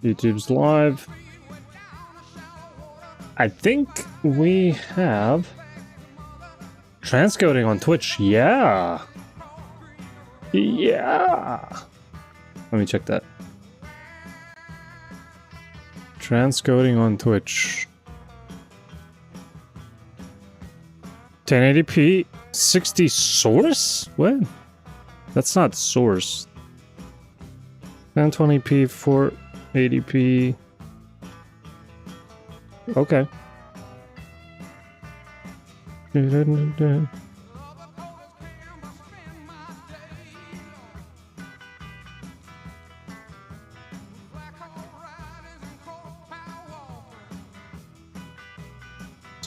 YouTube's live. I think we have transcoding on Twitch. Yeah. Yeah. Let me check that. Transcoding on Twitch. 1080p 60 source? What? That's not source. 1020p 480p. Okay. Let's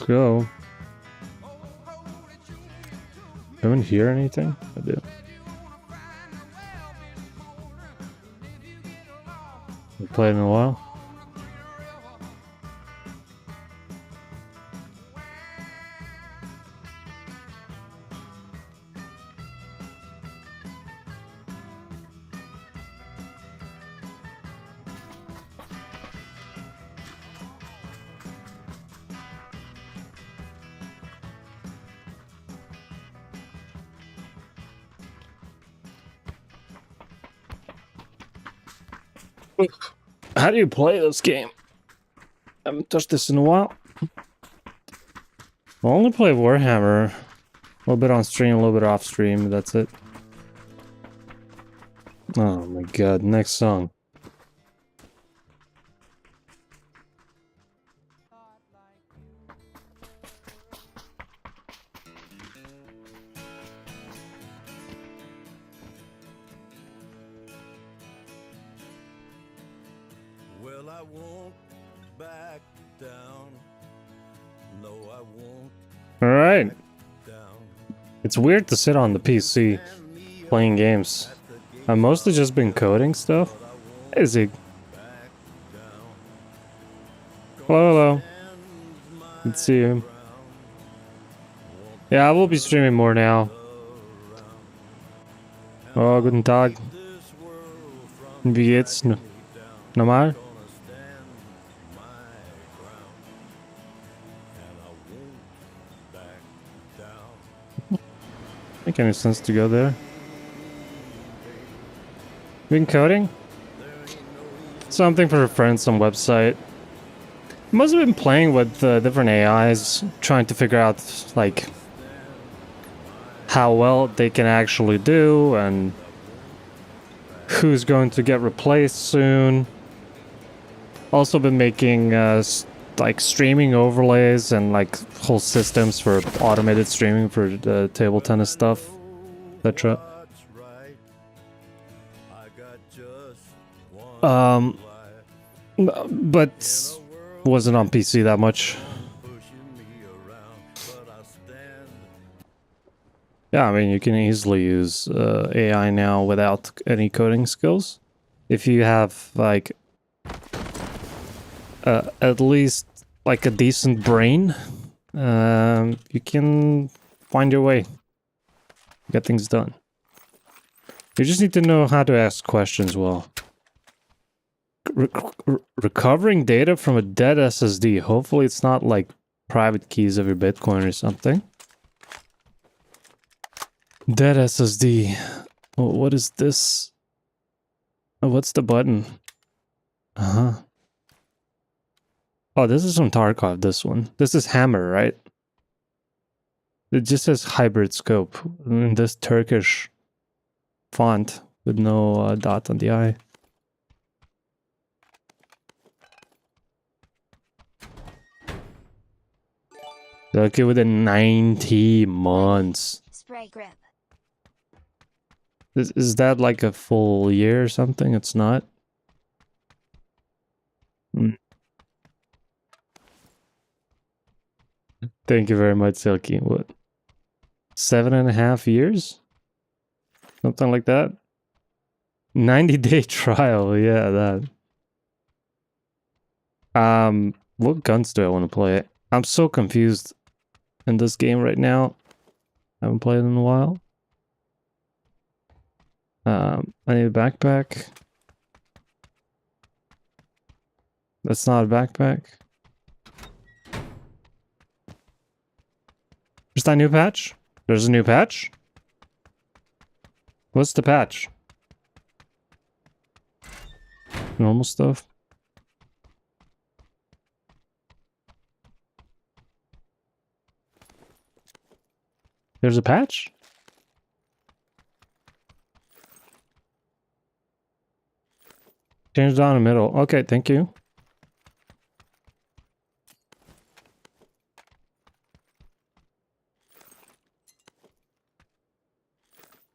go. Don't hear anything? I do. We played in a while. How do you play this game? I haven't touched this in a while. I'll only play Warhammer. A little bit on stream, a little bit off stream, that's it. Oh my god, next song. Well, I won't back down. No, I won't. All right. It's weird to sit on the PC playing games. I've mostly just been coding stuff. Is it? Hello, hello. Good to see you. Yeah, I will be streaming more now. Oh, guten Tag. Wie geht's? Normal? Make any sense to go there? Been coding? Something for a friend, some website. Must have been playing with different AIs, trying to figure out like how well they can actually do and who's going to get replaced soon. Also been making like streaming overlays and like whole systems for automated streaming for the table tennis stuff, etc. But wasn't on PC that much. Yeah, I mean, you can easily use AI now without any coding skills. If you have like at least like a decent brain, you can find your way, get things done. You just need to know how to ask questions well. Recovering data from a dead SSD. Hopefully it's not like private keys of your Bitcoin or something. Dead SSD. Oh, what is this? Oh, what's the button? Uh-huh. Oh, this is from Tarkov, this one. This is Hammer, right? It just says hybrid scope in this Turkish font with no dot on the I. Okay, within 90 months. Spray grip. Is that like a full year or something? It's not. Thank you very much, Silky. What? 7.5 years? Something like that? 90-day trial, yeah, that. What guns do I want to play? I'm so confused in this game right now. I haven't played in a while. I need a backpack. That's not a backpack. Is that a new patch? There's a new patch? What's the patch? Normal stuff. There's a patch? Change down the middle. Okay, thank you.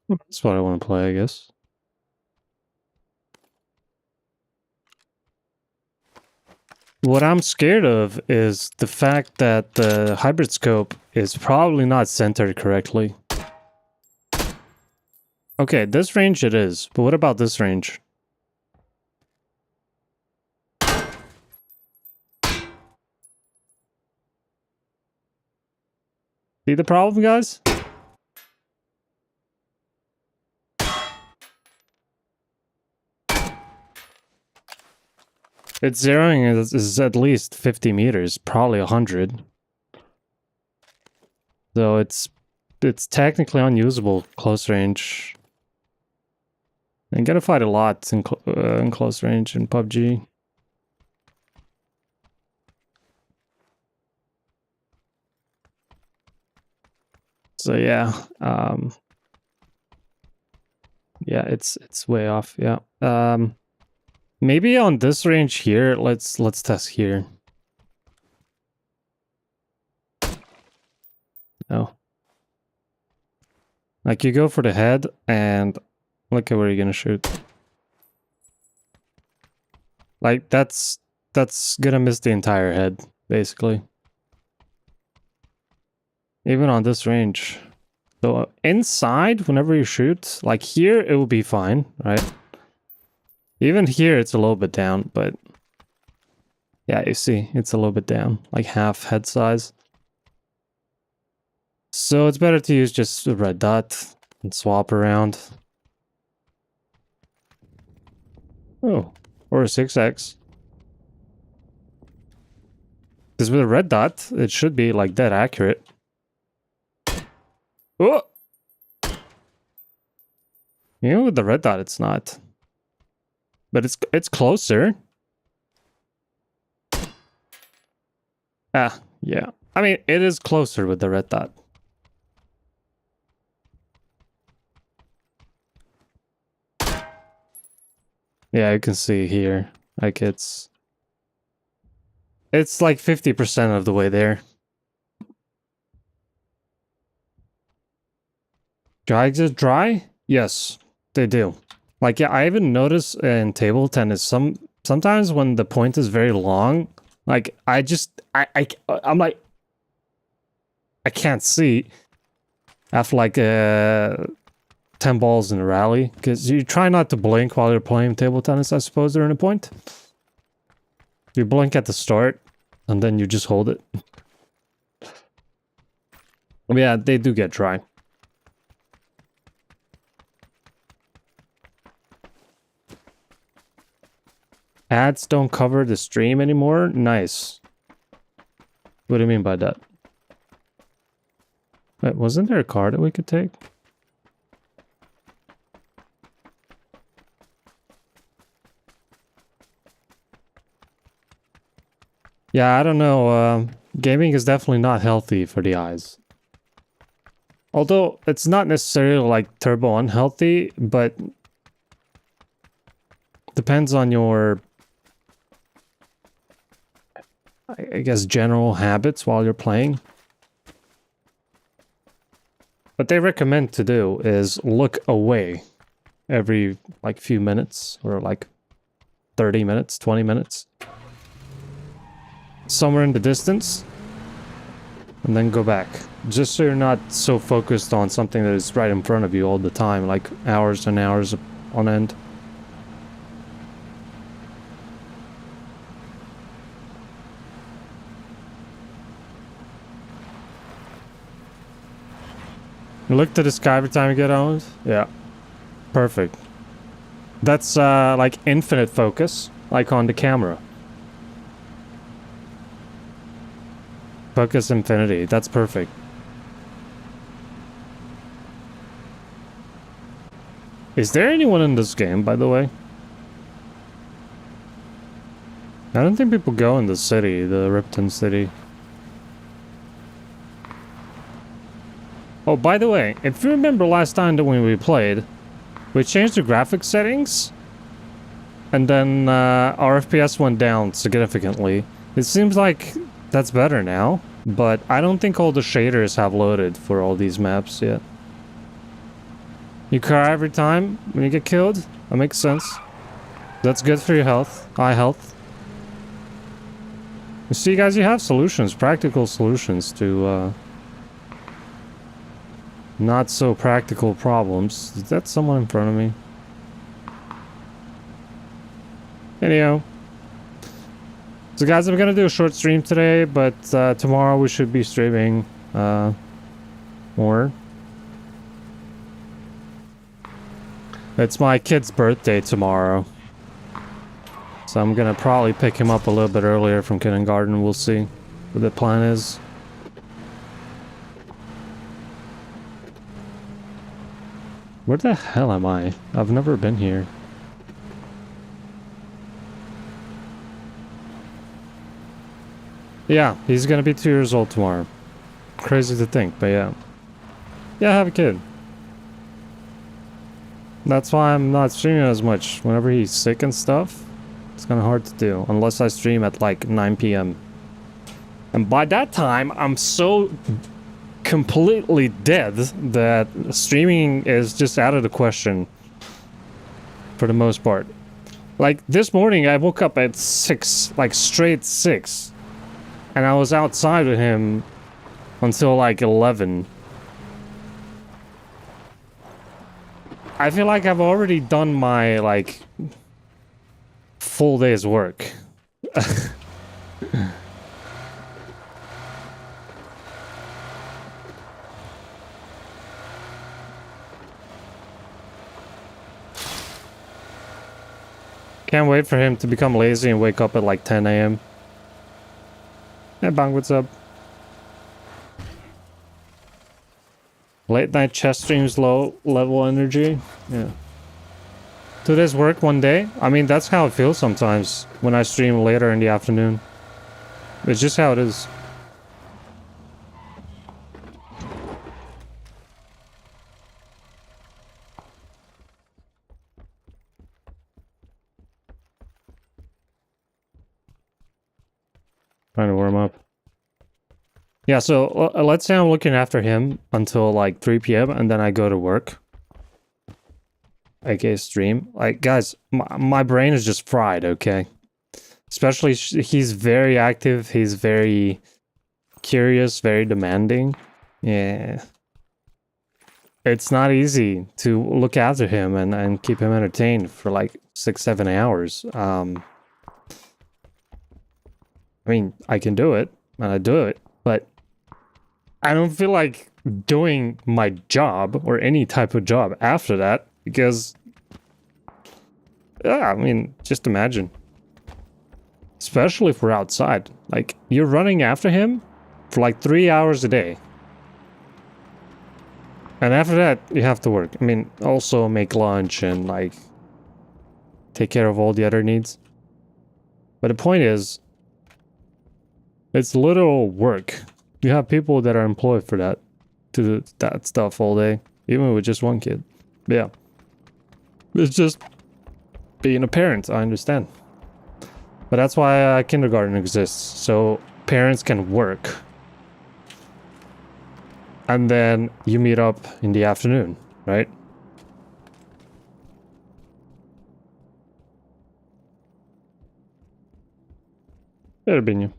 That's what I want to play, I guess. What I'm scared of is the fact that the hybrid scope is probably not centered correctly. Okay, this range it is, but what about this range? See the problem, guys? Its zeroing is at least 50 meters, probably 100. So it's technically unusable close range. And gotta fight a lot in close range in PUBG. So yeah, yeah, it's way off. Yeah. Maybe on this range here, let's test here. No. Like you go for the head and look at where you're gonna shoot. Like that's gonna miss the entire head, basically. Even on this range. So inside, whenever you shoot, like here, it will be fine, right? Even here, it's a little bit down, but yeah, you see, it's a little bit down, like half head size. So it's better to use just a red dot and swap around. Oh, or a 6x. Because with a red dot, it should be like dead accurate. Oh! You know, with the red dot, it's not. But it's closer. Ah, yeah. I mean, it is closer with the red dot. Yeah, you can see here. Like it's like 50% of the way there. Dry exist dry? Yes, they do. Like, yeah, I even notice in table tennis, sometimes when the point is very long, like, I'm like, I can't see after like 10 balls in a rally, because you try not to blink while you're playing table tennis, I suppose, during a point. You blink at the start, and then you just hold it. Yeah, they do get dry. Ads don't cover the stream anymore? Nice. What do you mean by that? Wait, wasn't there a car that we could take? Yeah, I don't know. Gaming is definitely not healthy for the eyes. Although, it's not necessarily like turbo unhealthy, but depends on your, I guess, general habits while you're playing. What they recommend to do is look away every like few minutes or like 30 minutes, 20 minutes. Somewhere in the distance. And then go back. Just so you're not so focused on something that is right in front of you all the time, like hours and hours on end. You look to the sky every time you get owned? Yeah. Perfect. That's like infinite focus, like on the camera. Focus Infinity. That's perfect. Is there anyone in this game, by the way? I don't think people go in the city, the Ripton city. Oh, by the way, if you remember last time that when we played, we changed the graphics settings, and then our FPS went down significantly. It seems like that's better now, but I don't think all the shaders have loaded for all these maps yet. You cry every time when you get killed? That makes sense. That's good for your health, eye health. You see, guys, you have solutions, practical solutions to not so practical problems. Is that someone in front of me? Anyhow. So guys, I'm gonna do a short stream today, but tomorrow we should be streaming more. It's my kid's birthday tomorrow. So I'm gonna probably pick him up a little bit earlier from kindergarten. We'll see what the plan is. Where the hell am I? I've never been here. Yeah, he's gonna be 2 years old tomorrow. Crazy to think, but yeah. Yeah, I have a kid. That's why I'm not streaming as much. Whenever he's sick and stuff, it's kind of hard to do. Unless I stream at like 9 p.m. And by that time, I'm so completely dead that streaming is just out of the question. For the most part. Like, this morning I woke up at 6. Like, straight 6. And I was outside with him until like 11. I feel like I've already done my, like, full day's work. Can't wait for him to become lazy and wake up at like 10 a.m. Hey, Bang, what's up? Late night chess streams, low level energy. Yeah. 2 days work, 1 day. I mean, that's how it feels sometimes when I stream later in the afternoon. It's just how it is. Trying to warm up. Yeah, so let's say I'm looking after him until like 3 p.m. and then I go to work. aka stream. Like, guys, my brain is just fried, okay? Especially, he's very active, he's very curious, very demanding. Yeah. It's not easy to look after him and keep him entertained for like 6-7 hours. I mean, I can do it, and I do it, but I don't feel like doing my job or any type of job after that, because yeah, I mean, just imagine. Especially if we're outside. Like, you're running after him for like 3 hours a day. And after that, you have to work. I mean, also make lunch and like take care of all the other needs. But the point is, it's literal work. You have people that are employed for that, to do that stuff all day, even with just one kid. But yeah. It's just being a parent, I understand. But that's why kindergarten exists, so parents can work. And then you meet up in the afternoon, right? Better be you.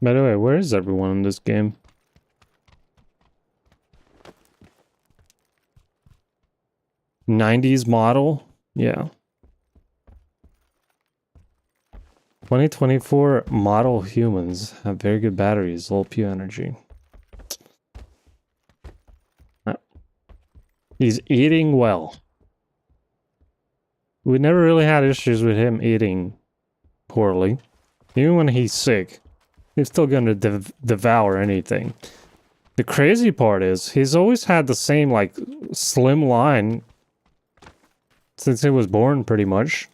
By the way, where is everyone in this game? 90s model. Yeah. 2024 model humans have very good batteries, low pew energy. He's eating well. We never really had issues with him eating poorly. Even when he's sick, he's still gonna devour anything. The crazy part is, he's always had the same, like, slim line since he was born, pretty much.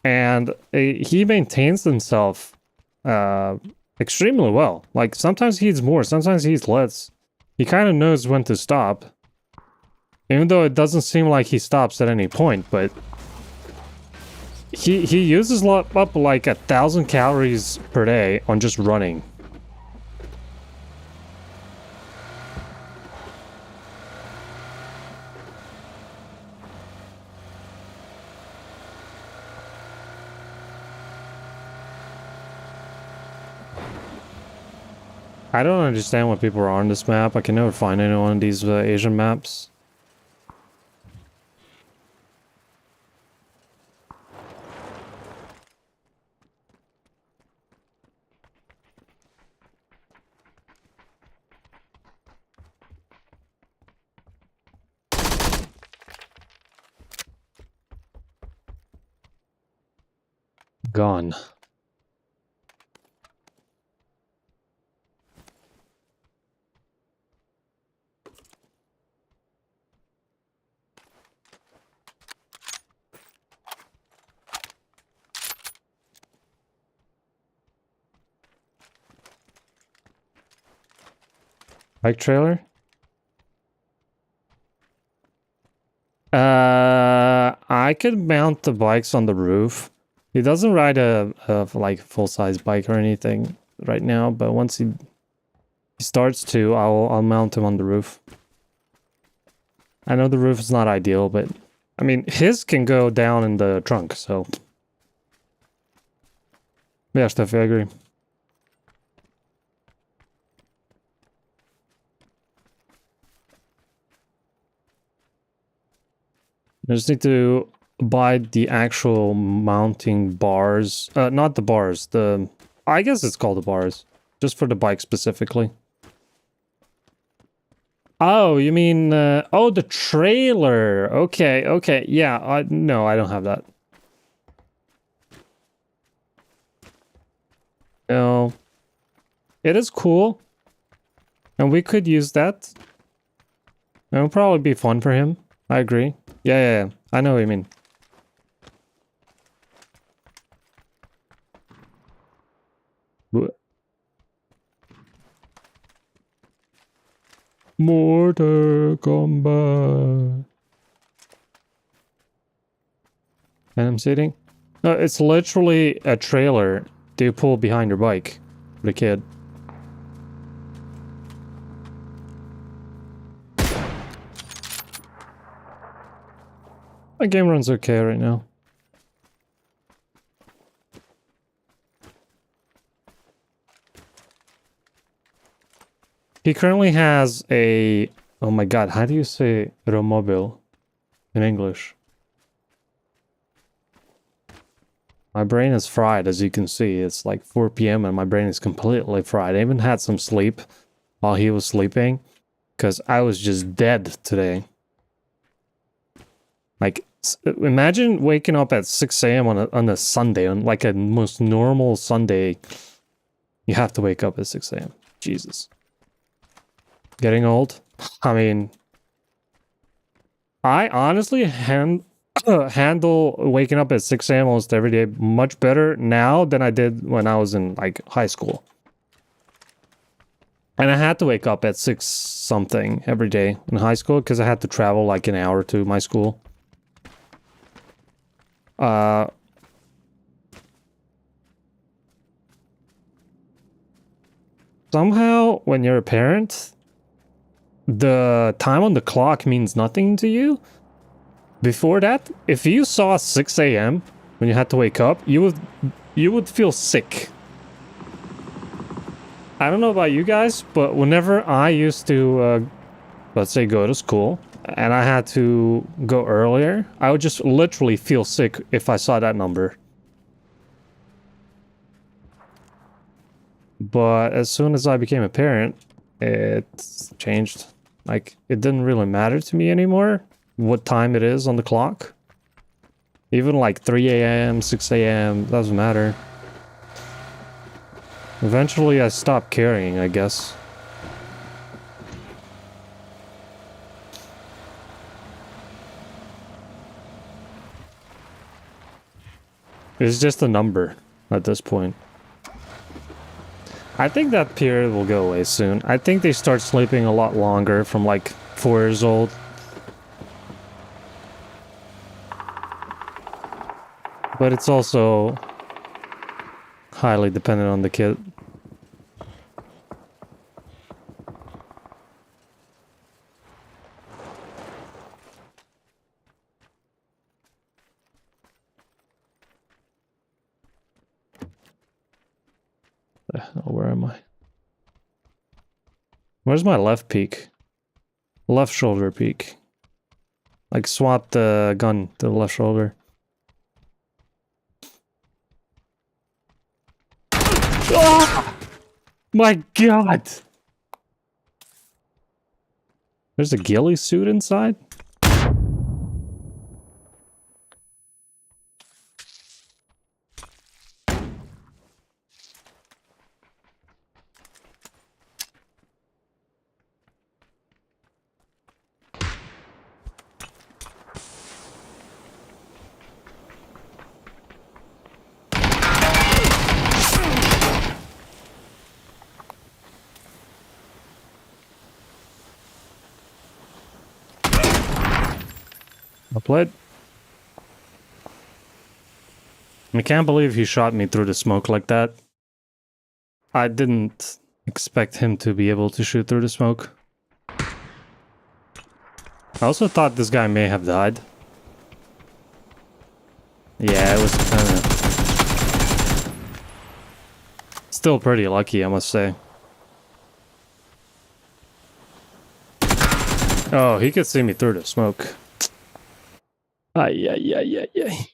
And he maintains himself extremely well. Like, sometimes he eats more, sometimes he eats less. He kind of knows when to stop. Even though it doesn't seem like he stops at any point, but he uses up like 1,000 calories per day on just running. I don't understand what people are on this map. I can never find anyone on these Asian maps. Gone. Bike trailer? I could mount the bikes on the roof. He doesn't ride a like full-size bike or anything right now, but once he starts to, I'll mount him on the roof. I know the roof is not ideal, but I mean, his can go down in the trunk, so yeah, Steffi, I agree. I just need to buy the actual mounting bars. Not the bars, I guess it's called the bars. Just for the bike specifically. Oh, you mean, oh, the trailer. Okay, okay, yeah, no, I don't have that. No. It is cool. And we could use that. It would probably be fun for him. I agree. Yeah, I know what you mean. Mortal Kombat. And I'm sitting. No, it's literally a trailer that you pull behind your bike for the kid. My game runs okay right now. He currently has a... Oh my god, how do you say Romobile in English? My brain is fried, as you can see. It's like 4 PM and my brain is completely fried. I even had some sleep while he was sleeping, because I was just dead today. Like, imagine waking up at 6 AM on a Sunday, on like a most normal Sunday. You have to wake up at 6 AM. Jesus. Getting old? I mean, I honestly handle waking up at 6 AM almost every day much better now than I did when I was in, like, high school. And I had to wake up at 6 something every day in high school because I had to travel like an hour to my school. Somehow, when you're a parent, the time on the clock means nothing to you. Before that, if you saw 6 AM when you had to wake up, you would feel sick. I don't know about you guys, but whenever I used to, let's say, go to school, and I had to go earlier, I would just literally feel sick if I saw that number. But as soon as I became a parent, it changed. Like, it didn't really matter to me anymore what time it is on the clock. Even like 3 a.m., 6 a.m., doesn't matter. Eventually I stopped caring, I guess. It's just a number at this point. I think that period will go away soon. I think they start sleeping a lot longer from like 4 years old. But it's also highly dependent on the kid. Where am I? Where's my left peak? Left shoulder peak. Like swap the gun to the left shoulder. Oh! My god! There's a ghillie suit inside? I played. I can't believe he shot me through the smoke like that. I didn't expect him to be able to shoot through the smoke. I also thought this guy may have died. Yeah, it was kinda... Still pretty lucky, I must say. Oh, he could see me through the smoke. Ay, ay, ay, ay, ay.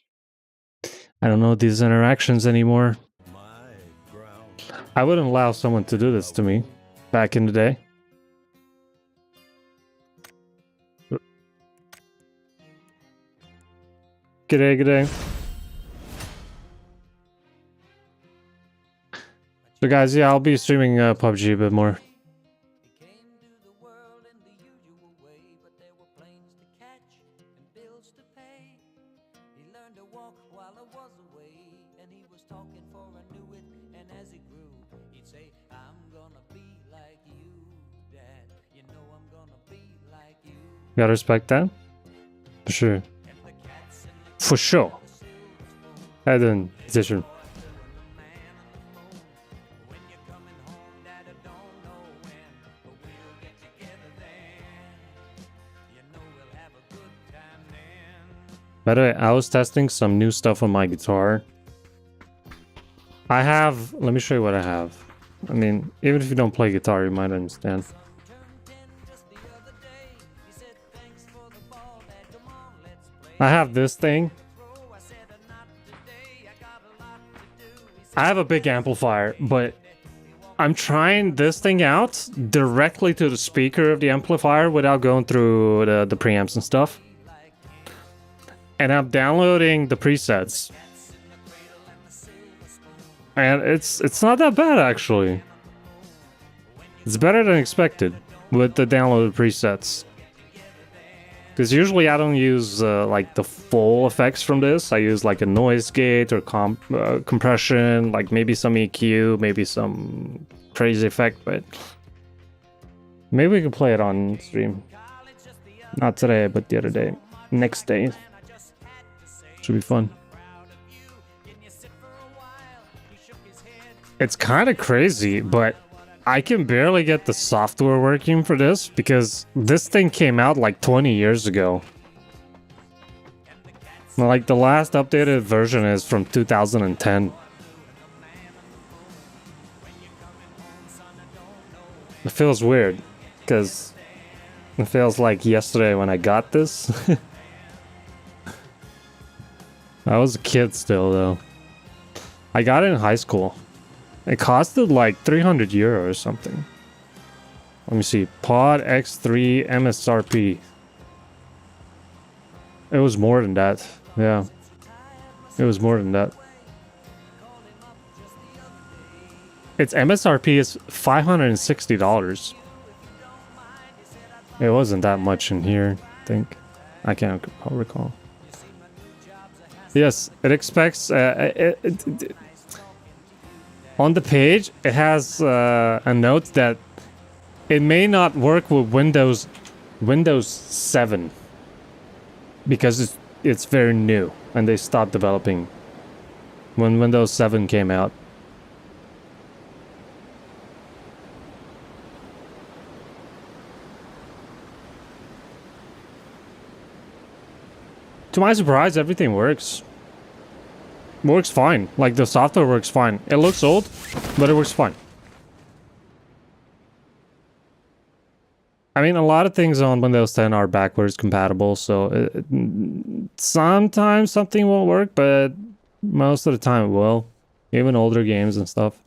I don't know these interactions anymore. I wouldn't allow someone to do this to me back in the day. G'day, g'day. So guys, yeah, I'll be streaming PUBG a bit more. Gotta respect that. For sure. For sure. Head in position. By the way, I was testing some new stuff on my guitar. I have... Let me show you what I have. I mean, even if you don't play guitar, you might understand. I have this thing. I have a big amplifier, but I'm trying this thing out directly to the speaker of the amplifier without going through the preamps and stuff. And I'm downloading the presets. And it's not that bad, actually. It's better than expected with the downloaded presets. Because usually I don't use like the full effects from this. I use like a noise gate or compression, like maybe some EQ, maybe some crazy effect, but maybe we can play it on stream. Not today, but the other day. Next day. Should be fun. It's kind of crazy, but I can barely get the software working for this because this thing came out like 20 years ago. Like the last updated version is from 2010. It feels weird because It feels like yesterday when I got this. I was a kid still, though. I got it in high school. It costed like 300 euro or something. Let me see. Pod X3 MSRP. It was more than that. Yeah. It was more than that. Its MSRP is $560. It wasn't that much in here, I think. I can't recall. Yes, it expects... on the page, it has a note that it may not work with Windows 7 because it's very new and they stopped developing when Windows 7 came out. To my surprise, everything works. Works fine. Like, the software works fine. It looks old, but it works fine. I mean, a lot of things on Windows 10 are backwards compatible, so sometimes something won't work, but most of the time it will. Even older games and stuff.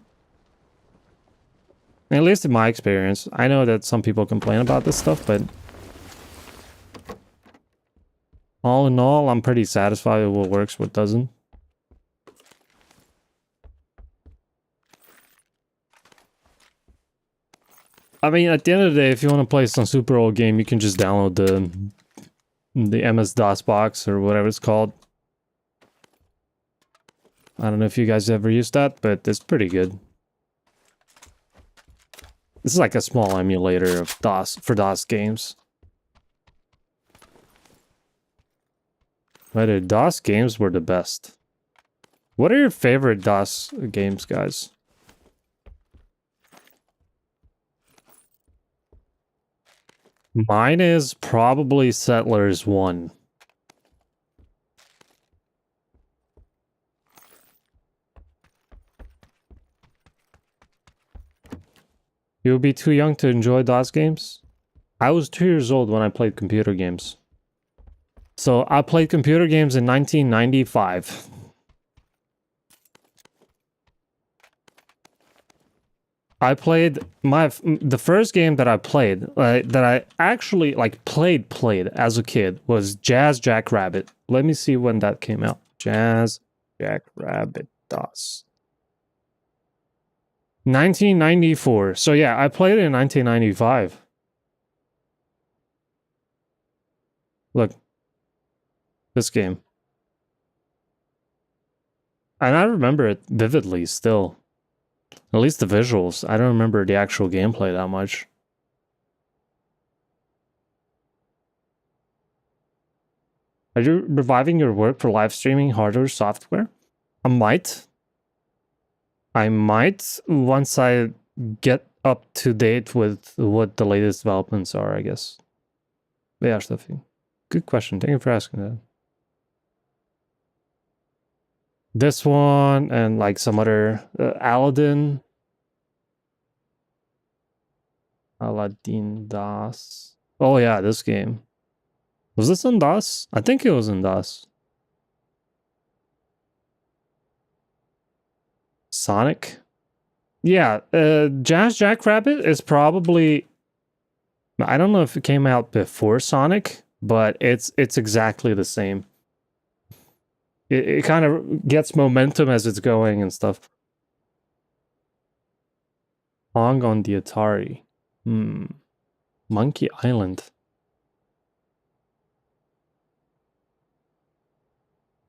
At least in my experience. I know that some people complain about this stuff, but... all in all, I'm pretty satisfied with what works, what doesn't. I mean, at the end of the day, if you want to play some super old game, you can just download the MS-DOS box or whatever it's called. I don't know if you guys ever used that, but it's pretty good. This is like a small emulator of DOS for DOS games. But the DOS games were the best. What are your favorite DOS games, guys? Mine is probably Settlers 1. You would be too young to enjoy DOS games? I was 2 years old when I played computer games. So I played computer games in 1995. I played the first game that I played that I actually like played as a kid was Jazz Jackrabbit. Let me see when that came out. Jazz Jackrabbit DOS. 1994. So yeah, I played it in 1995. Look. This game. And I remember it vividly still. At least the visuals. I don't remember the actual gameplay that much. Are you reviving your work for live streaming hardware software? I might. I might once I get up to date with what the latest developments are, I guess. Yeah, Steffi. Good question. Thank you for asking that. This one and like some other Aladdin DOS. Oh yeah, this game. Was this in DOS? I think it was in DOS. Sonic? Yeah, Jazz Jackrabbit is probably... I don't know if it came out before Sonic, but it's exactly the same. It kind of gets momentum as it's going and stuff. Pong on the Atari. Monkey Island.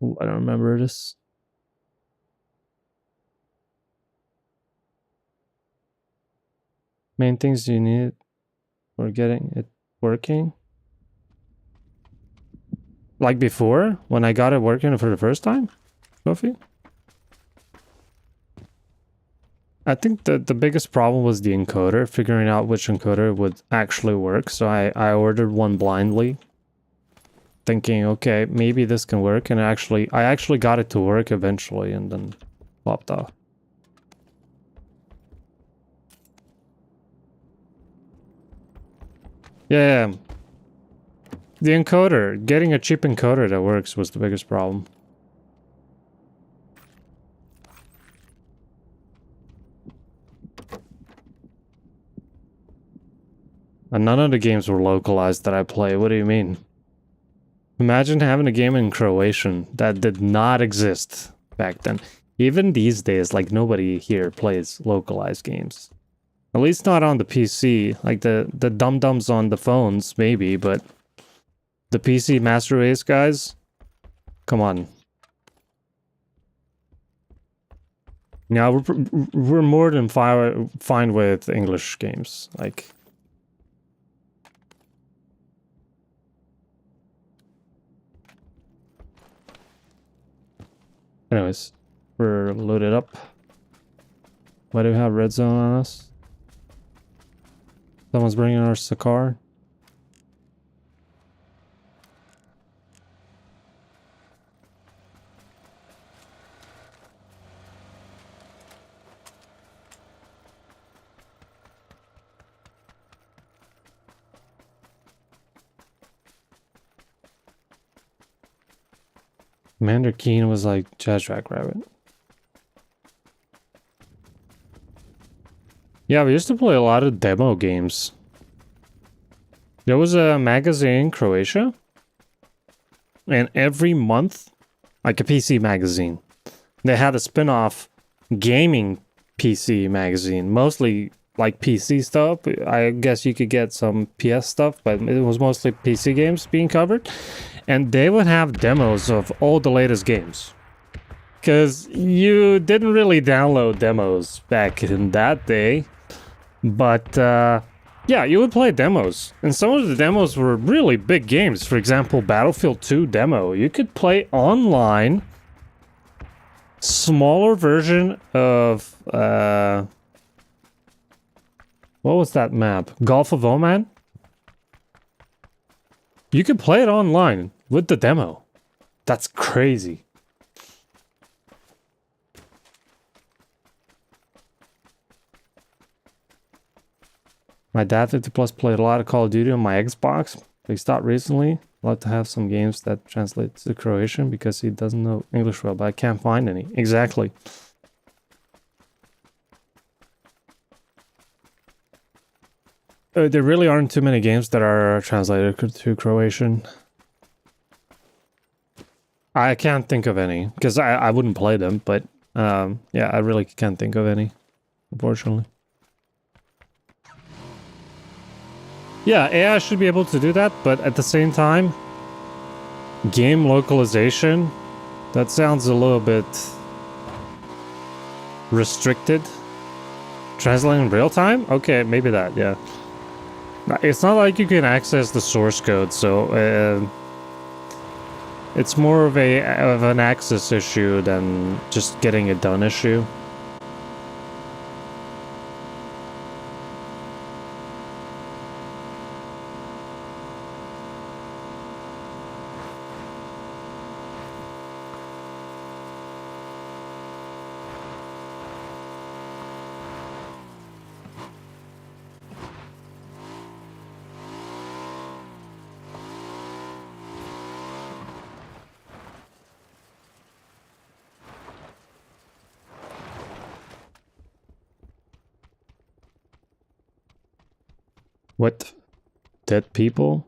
Ooh, I don't remember this. Main things you need for getting it working. Like before, when I got it working for the first time? Sophie? I think that the biggest problem was the encoder, figuring out which encoder would actually work. So I ordered one blindly, thinking, okay, maybe this can work. And I actually got it to work eventually and then popped off. Yeah, The encoder, getting a cheap encoder that works was the biggest problem. And none of the games were localized that I play. What do you mean? Imagine having a game in Croatian that did not exist back then. Even these days, like, nobody here plays localized games. At least not on the PC. Like, the dum-dums on the phones, maybe, but the PC Master Race guys? Come on. Yeah, we're more than fine with English games. Like... Anyways, we're loaded up. Why do we have red zone on us? Someone's bringing us a car. Commander Keen was like Jackrabbit. Yeah, we used to play a lot of demo games. There was a magazine in Croatia. And every month, like a PC magazine, they had a spin-off gaming PC magazine. Mostly like PC stuff. I guess you could get some PS stuff, but it was mostly PC games being covered. And they would have demos of all the latest games. Because you didn't really download demos back in that day. But, yeah, you would play demos. And some of the demos were really big games. For example, Battlefield 2 demo. You could play online. Smaller version of, what was that map? Gulf of Oman? You could play it online with the demo. That's crazy. My dad 50 plus played a lot of Call of Duty on my Xbox. He stopped recently. I'd love to have some games that translate to Croatian because he doesn't know English well, but I can't find any. Exactly. There really aren't too many games that are translated to Croatian. I can't think of any, because I wouldn't play them, but yeah, I really can't think of any, unfortunately. Yeah, AI should be able to do that, but at the same time, game localization, that sounds a little bit restricted. Translating in real time? Okay, maybe that, yeah. It's not like you can access the source code, so it's more of an access issue than just getting it done issue. What? Dead people?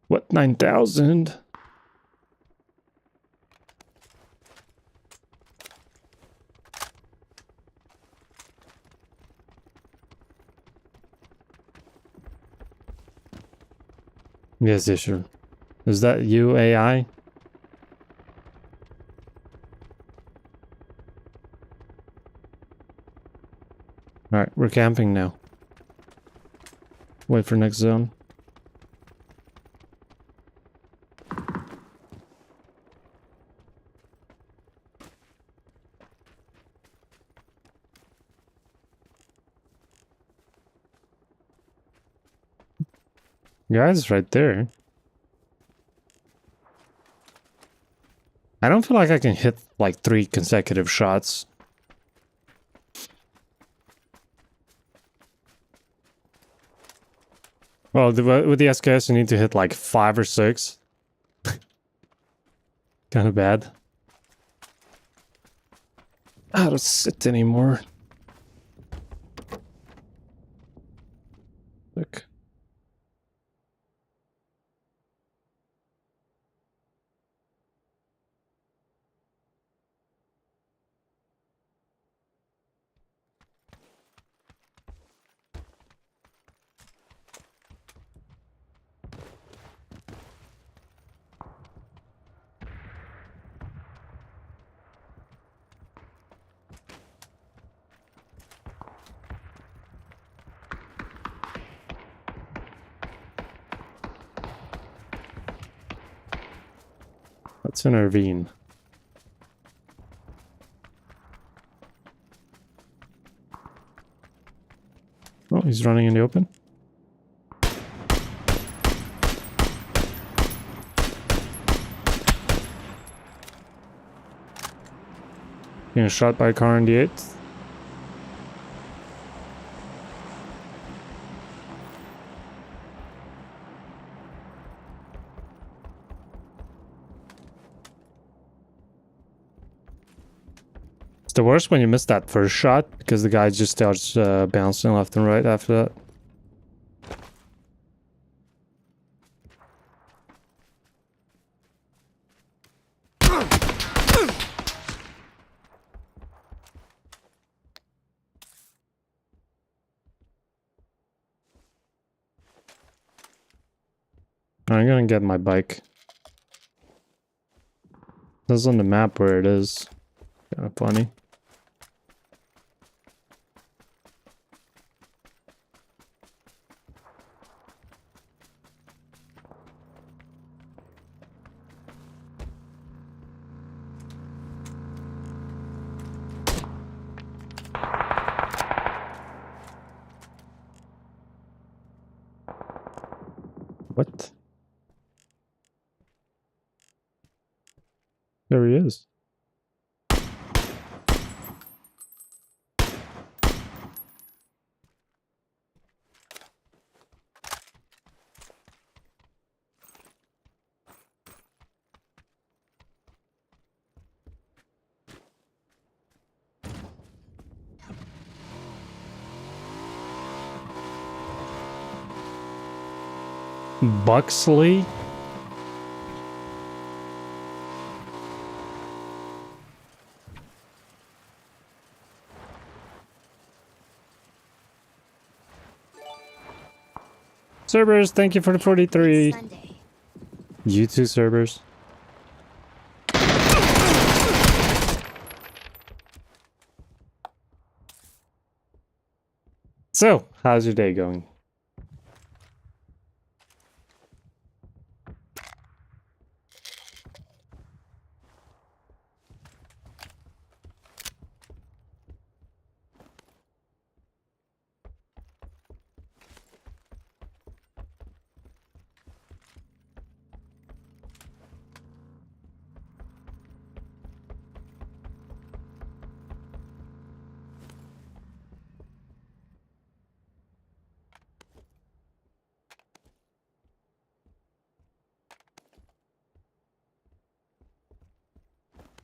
What, 9,000? Yes, sure. Is that you, AI? Alright, we're camping now. Wait for next zone. Guys, right there. I don't feel like I can hit like 3 consecutive shots. Well, with the SKS, you need to hit like 5 or 6. Kind of bad. I don't sit anymore. Look. Let's intervene. Oh, he's running in the open. Being shot by a car in the 8th. It's the worst when you miss that first shot, because the guy just starts bouncing left and right after that. I'm gonna get my bike. This is on the map where it is. Kinda funny. What? There he is. Buxley? Cerberus, thank you for the 43. You too, Cerberus. So, how's your day going?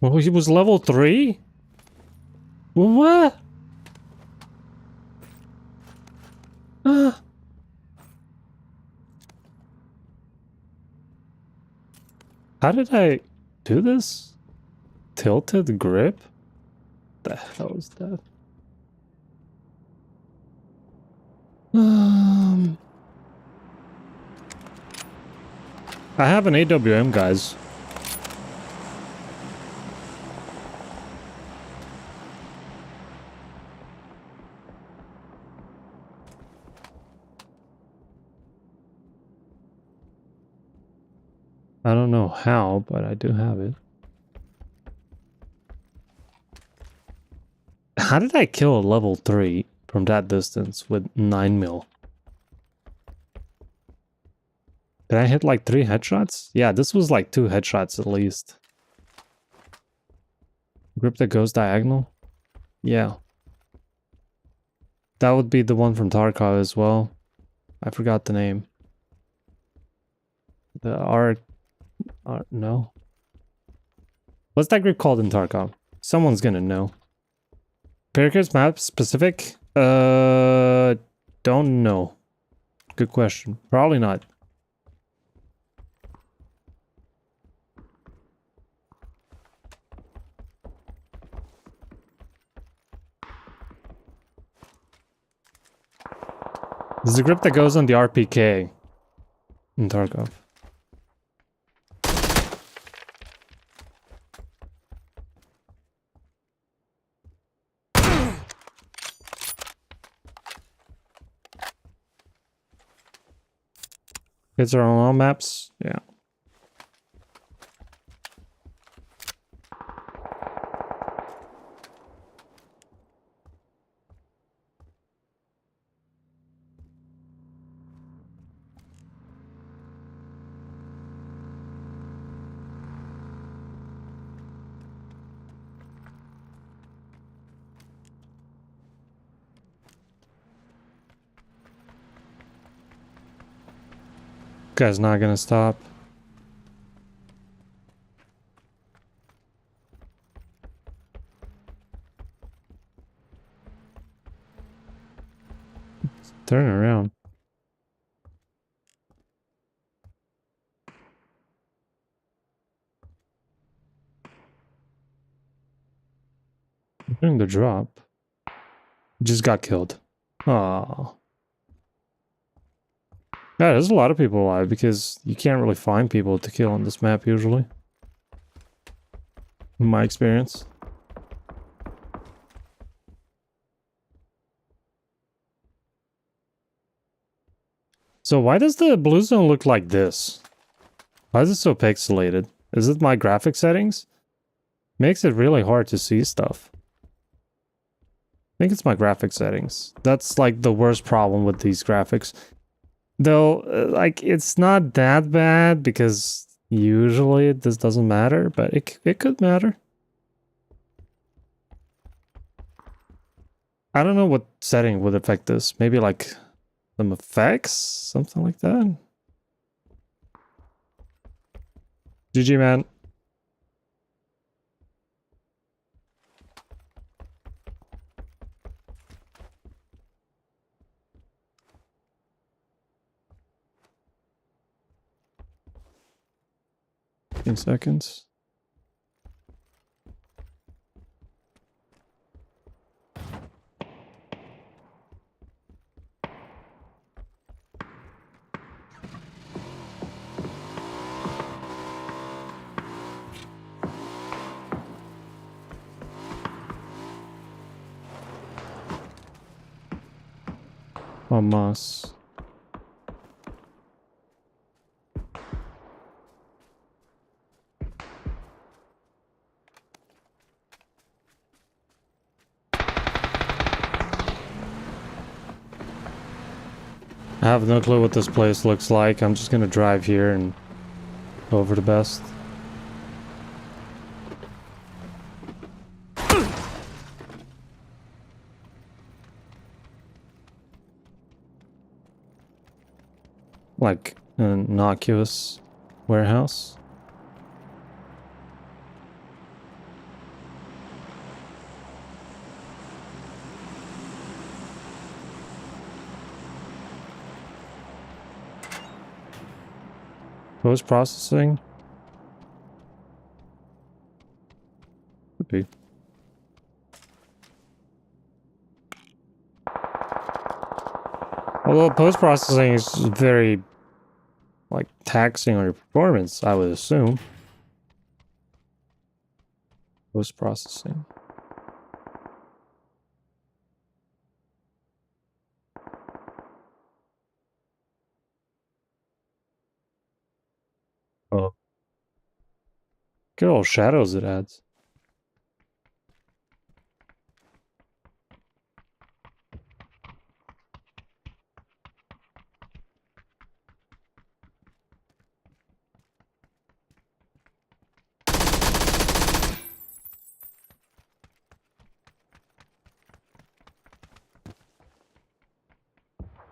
Well, he was level 3? What? How did I do this? Tilted grip? The hell is that? I have an AWM, guys. I don't know how, but I do have it. How did I kill a level 3 from that distance with 9 mil? Did I hit like 3 headshots? Yeah, this was like 2 headshots at least. Grip that goes diagonal? Yeah. That would be the one from Tarkov as well. I forgot the name. The R... no. What's that group called in Tarkov? Someone's gonna know. Parakeets map specific? Don't know. Good question. Probably not. There's a grip that goes on the RPK in Tarkov. Kids are on all maps? Yeah. Guy's not gonna stop. Turn around. Doing the drop. Just got killed. Oh. Yeah, there's a lot of people alive because you can't really find people to kill on this map usually. In my experience. So why does the blue zone look like this? Why is it so pixelated? Is it my graphic settings? Makes it really hard to see stuff. I think it's my graphic settings. That's like the worst problem with these graphics. Though, like, it's not that bad because usually this doesn't matter, but it could matter. I don't know what setting would affect this. Maybe like some effects? Something like that? GG, man. Seconds. Almost. I have no clue what this place looks like. I'm just gonna drive here and hope for the best. Like an innocuous warehouse. Post-processing? Could be. Although post-processing is very, like, taxing on your performance, I would assume. Post-processing. Oh. Look at all shadows it adds.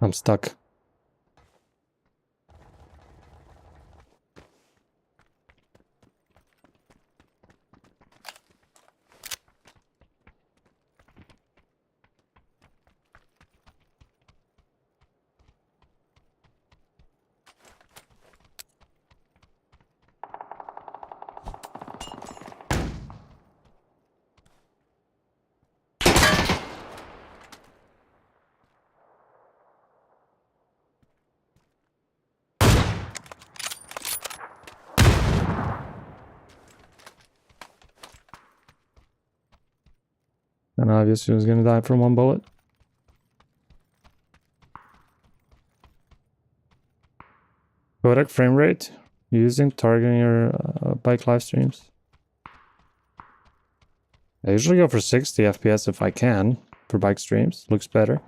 I'm stuck. Obviously, he was gonna die from one bullet. Codec frame rate using targeting your bike live streams. I usually go for 60 FPS if I can for bike streams. Looks better.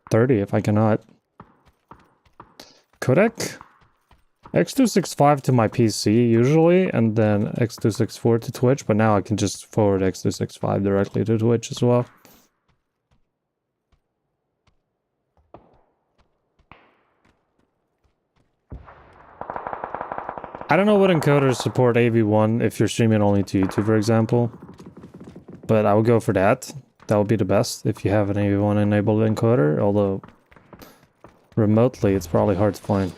30 if I cannot. Codec X265 to my PC usually, and then X264 to Twitch, but now I can just forward X265 directly to Twitch as well. I don't know what encoders support AV1 if you're streaming only to YouTube, for example. But I would go for that. That would be the best if you have an AV1 enabled encoder, although remotely it's probably hard to find.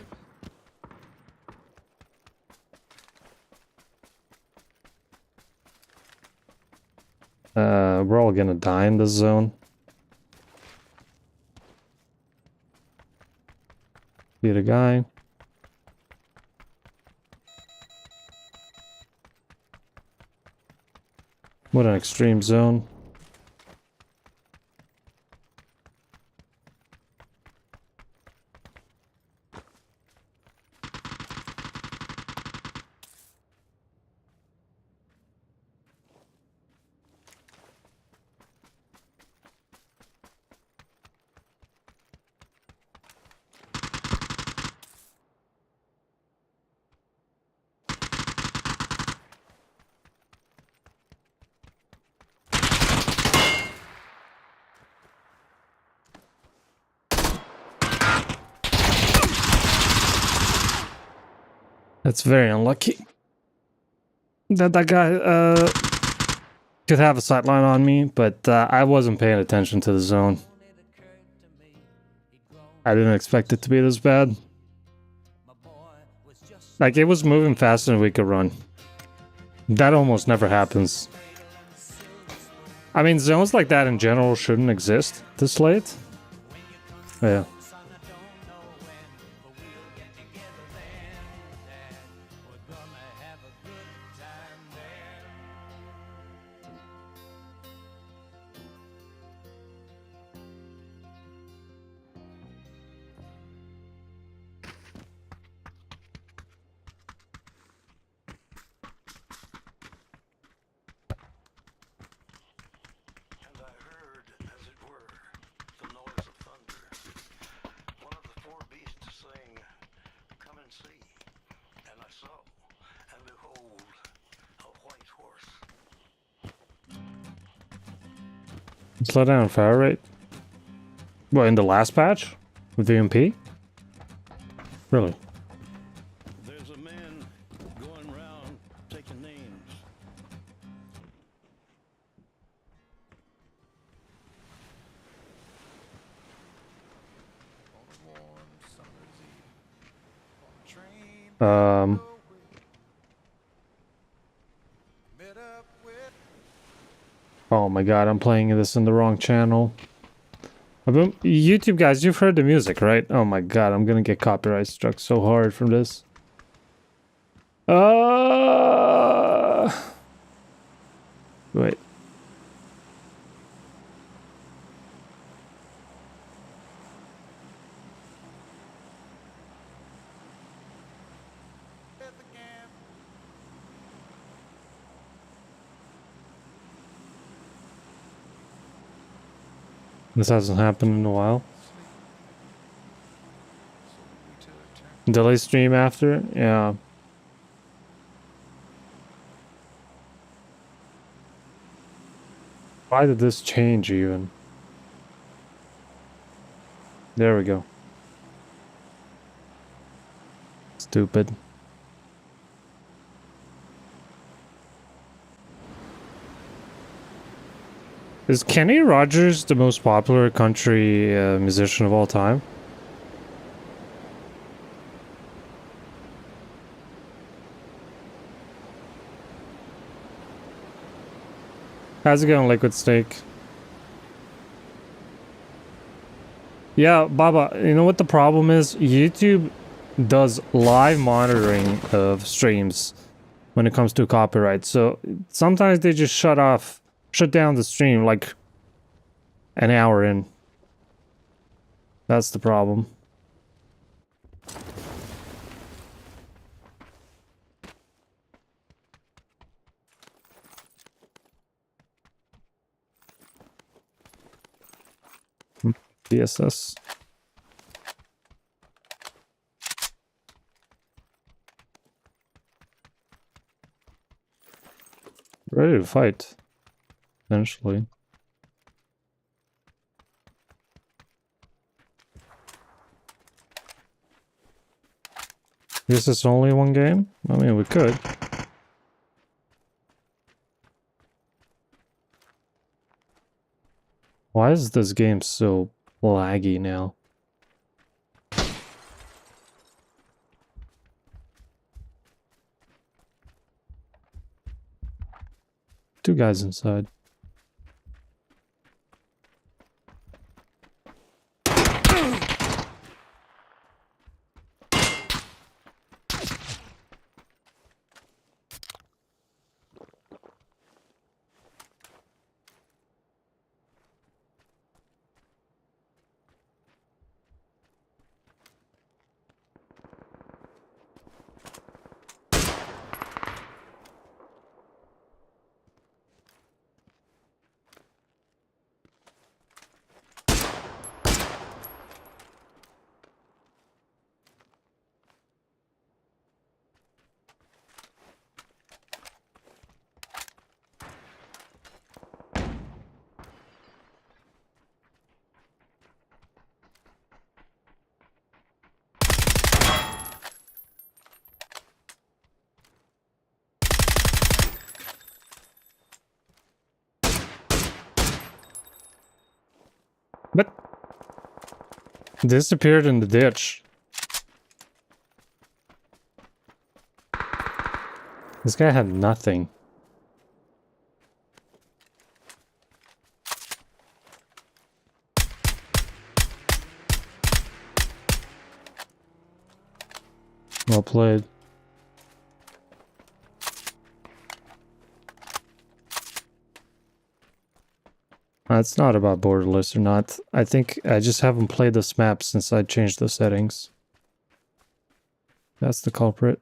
We're all gonna die in this zone. Beat a guy. What an extreme zone. That's very unlucky. That guy could have a sightline on me, but I wasn't paying attention to the zone. I didn't expect it to be this bad. Like, it was moving faster than we could run. That almost never happens. I mean, zones like that in general shouldn't exist this late. Yeah. Slow down fire rate. What, in the last patch? With the MP? Really? There's a man going around taking names. Oh my god, I'm playing this in the wrong channel. YouTube guys, you've heard the music, right? Oh my god, I'm gonna get copyright struck so hard from this. Wait. This hasn't happened in a while. Delay stream after? Yeah. Why did this change even? There we go. Stupid. Is Kenny Rogers the most popular country musician of all time? How's it going, Liquid Snake? Yeah, Baba, you know what the problem is? YouTube does live monitoring of streams when it comes to copyright. So sometimes they just shut off shut down the stream like an hour in. That's the problem. DSS. Ready to fight. Eventually. This is only one game? I mean, we could. Why is this game so laggy now? Two guys inside. But disappeared in the ditch. This guy had nothing. Well played. It's not about borderless or not. I think I just haven't played this map since I changed the settings. That's the culprit.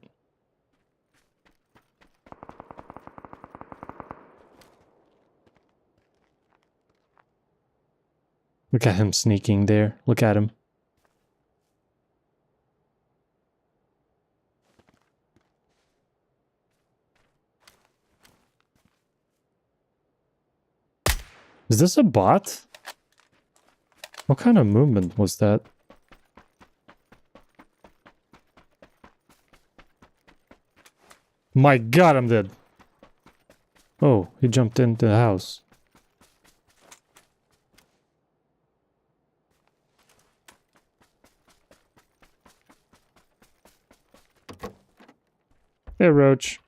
Look at him sneaking there. Look at him. Is this a bot? What kind of movement was that? My god, I'm dead. Oh, he jumped into the house. Hey, Roach.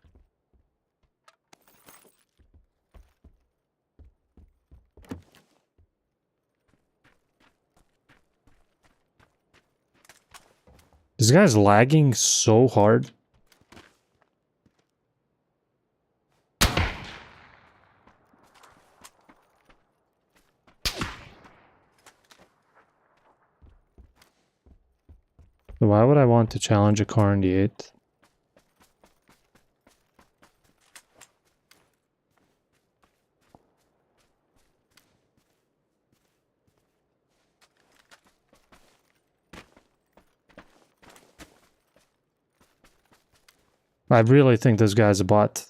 This guy's lagging so hard. Why would I want to challenge a car in the 8th? I really think this guy's a bot.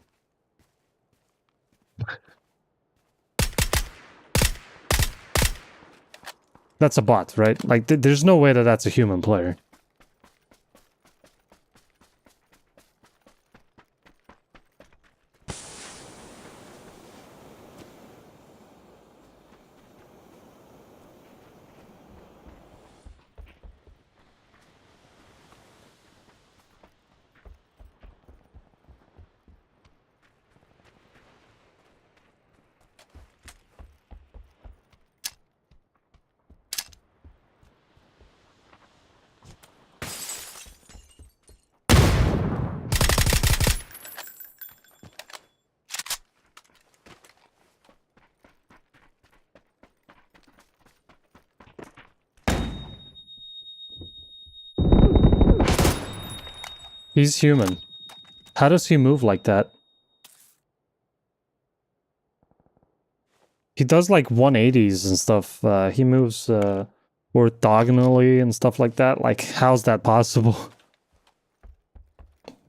That's a bot, right? Like, there's no way that that's a human player. He's human. How does he move like that? He does like 180s and stuff. He moves orthogonally and stuff like that. Like, how's that possible?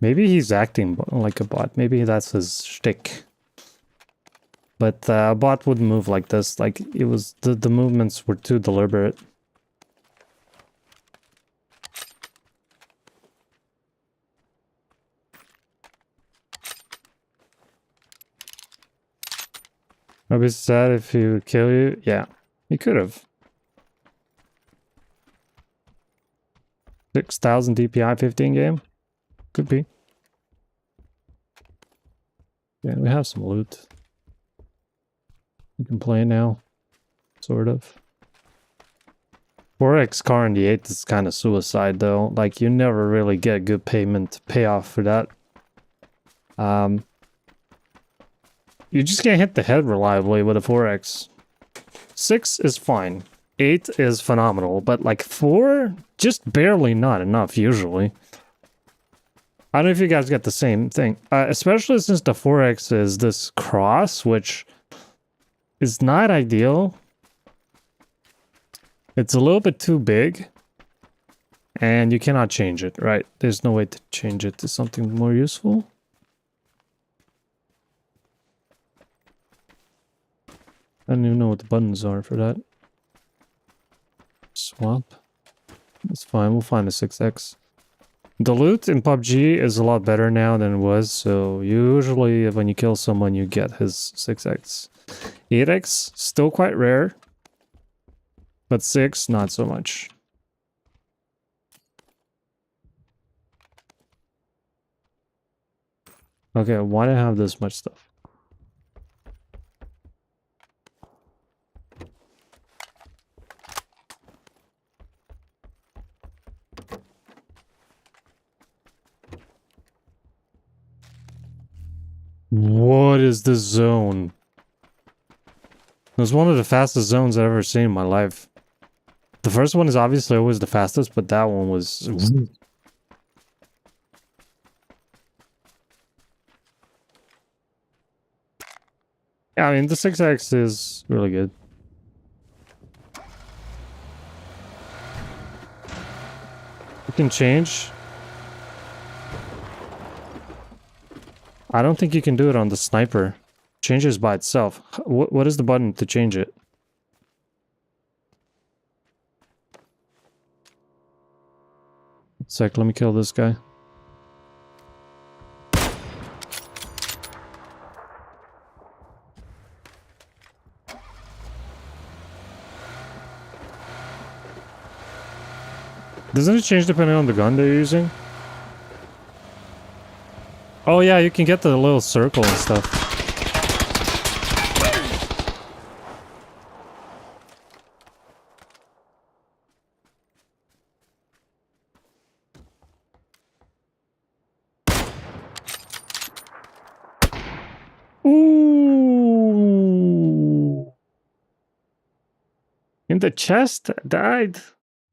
Maybe he's acting like a bot. Maybe that's his shtick. But a bot wouldn't move like this. Like, it was the movements were too deliberate. I'd be sad if he would kill you. Yeah, he could have. 6,000 DPI 15 game? Could be. Yeah, we have some loot. We can play now. Sort of. 4x car in the 8 is kind of suicide though. Like, you never really get good payoff for that. You just can't hit the head reliably with a 4x. 6 is fine. 8 is phenomenal, but like 4, just barely not enough usually. I don't know if you guys get the same thing, especially since the 4x is this cross, which is not ideal. It's a little bit too big, and you cannot change it, right? There's no way to change it to something more useful. I don't even know what the buttons are for that. Swap. That's fine, we'll find a 6x. The loot in PUBG is a lot better now than it was, so usually when you kill someone you get his 6x. 8x, still quite rare, but 6, not so much. Okay, why do I have this much stuff? What is this zone? It was one of the fastest zones I've ever seen in my life. The first one is obviously always the fastest, but that one was... Yeah, I mean, the 6x is really good. You can change. I don't think you can do it on the sniper. Changes by itself. What is the button to change it? Sec, let me kill this guy. Doesn't it change depending on the gun they're using? Oh yeah, you can get the little circle and stuff. Ooh. In the chest? Died?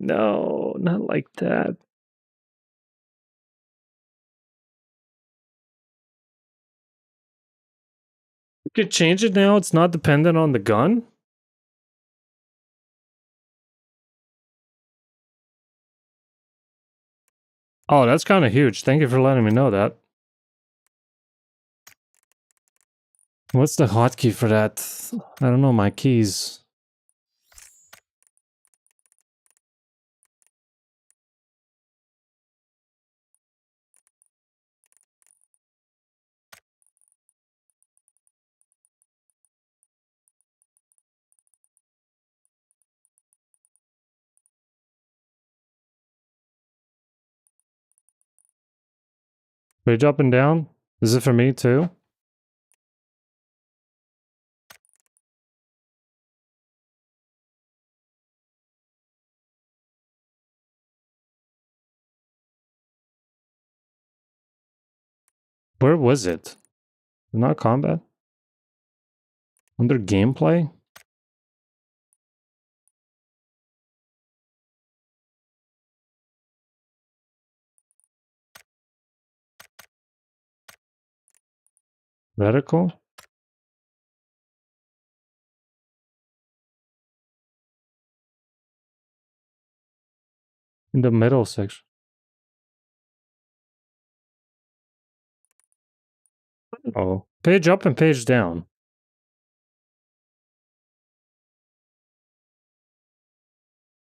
No, not like that. You could change it now, it's not dependent on the gun? Oh, that's kind of huge. Thank you for letting me know that. What's the hotkey for that? I don't know my keys. Page up and down? Is it for me too? Where was it? Not combat? Under gameplay? Reticle? In the middle section. Oh. Page up and page down.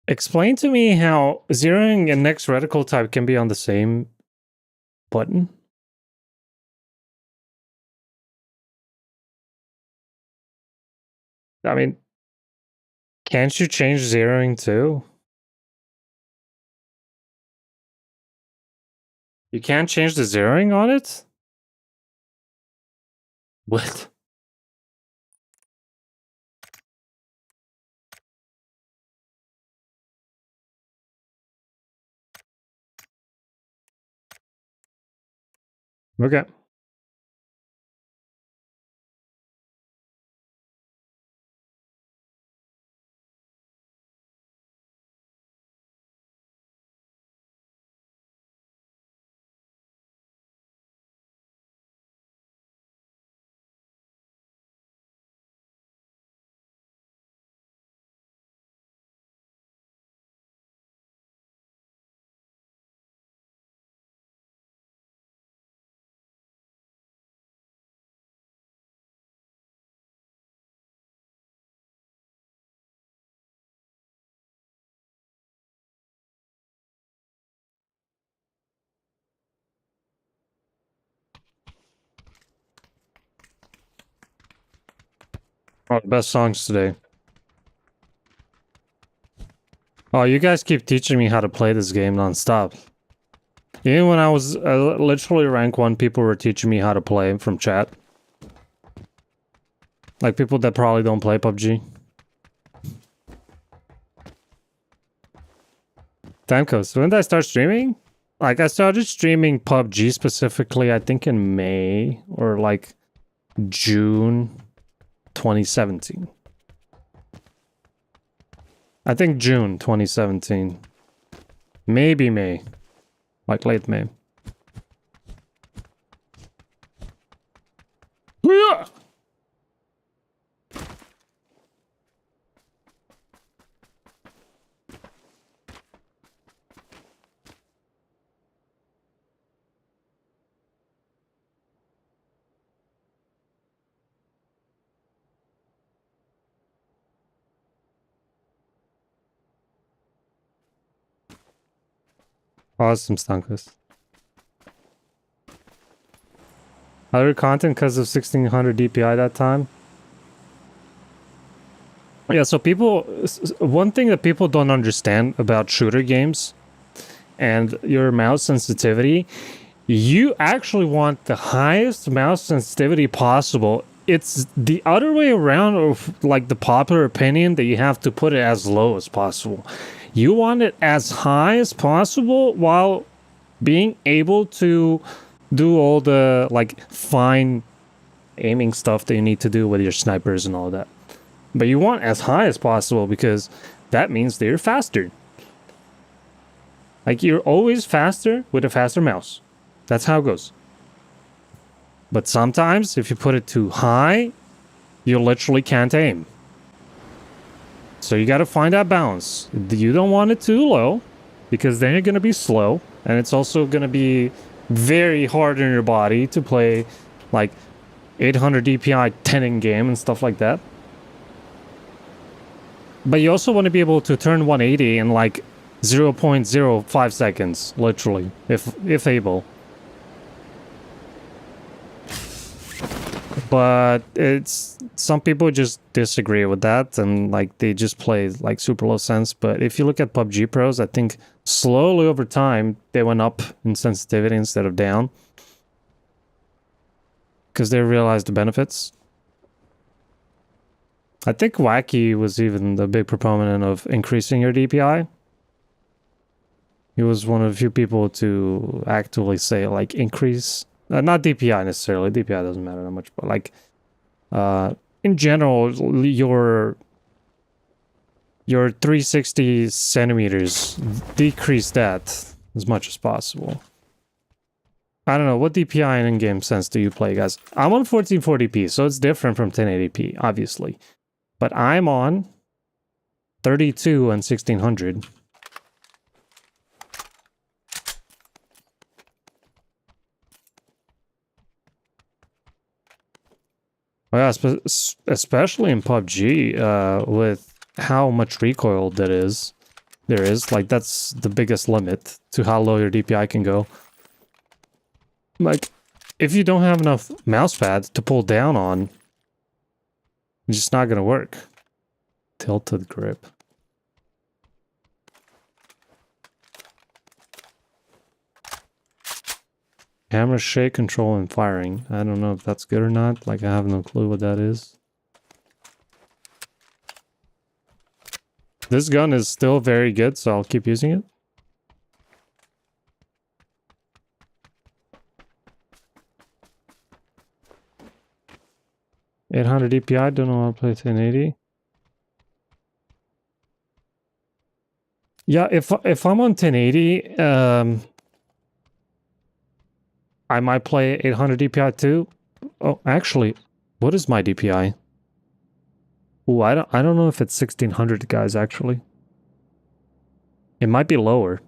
Explain to me how zeroing and next reticle type can be on the same button? I mean, can't you change zeroing too? You can't change the zeroing on it? What? Okay. Oh, the best songs today. Oh, you guys keep teaching me how to play this game nonstop. Even when I was literally rank 1, people were teaching me how to play from chat. Like people that probably don't play PUBG. Time codes. When did I start streaming? Like I started streaming PUBG specifically, I think in May or like June 2017. I think June 2017. Maybe May. Like late May. Yeah. Awesome, Stankus. Other content because of 1600 DPI that time. Yeah, so people, one thing that people don't understand about shooter games and your mouse sensitivity, you actually want the highest mouse sensitivity possible. It's the other way around of like the popular opinion that you have to put it as low as possible. You want it as high as possible while being able to do all the like fine aiming stuff that you need to do with your snipers and all that. But you want as high as possible because that means that you're faster. Like you're always faster with a faster mouse. That's how it goes. But sometimes if you put it too high, you literally can't aim. So you got to find that balance. You don't want it too low because then you're going to be slow. And it's also going to be very hard on your body to play like 800 DPI 10 in game and stuff like that. But you also want to be able to turn 180 in like 0.05 seconds, literally, if able. But it's some people just disagree with that and like they just play like super low sense. But if you look at PUBG pros, I think slowly over time they went up in sensitivity instead of down because they realized the benefits. I think Wacky was even the big proponent of increasing your DPI. He was one of the few people to actively say like increase. Not DPI necessarily. DPI doesn't matter that much, but like, in general, your 360 centimeters, decrease that as much as possible. I don't know, what DPI and in-game sense do you play, guys? I'm on 1440p, so it's different from 1080p, obviously. But I'm on 32 and 1600. Well, yeah, especially in PUBG, with how much recoil there is, like, that's the biggest limit to how low your DPI can go. Like, if you don't have enough mouse pad to pull down on, it's just not gonna work. Tilted grip. Camera shake, control, and firing. I don't know if that's good or not. Like, I have no clue what that is. This gun is still very good, so I'll keep using it. $800 DPI, don't know how to play 1080. Yeah, if I'm on 1080, I might play 800 DPI too. Oh, actually, what is my DPI? Oh, I don't know if it's 1600, guys, actually. It might be lower.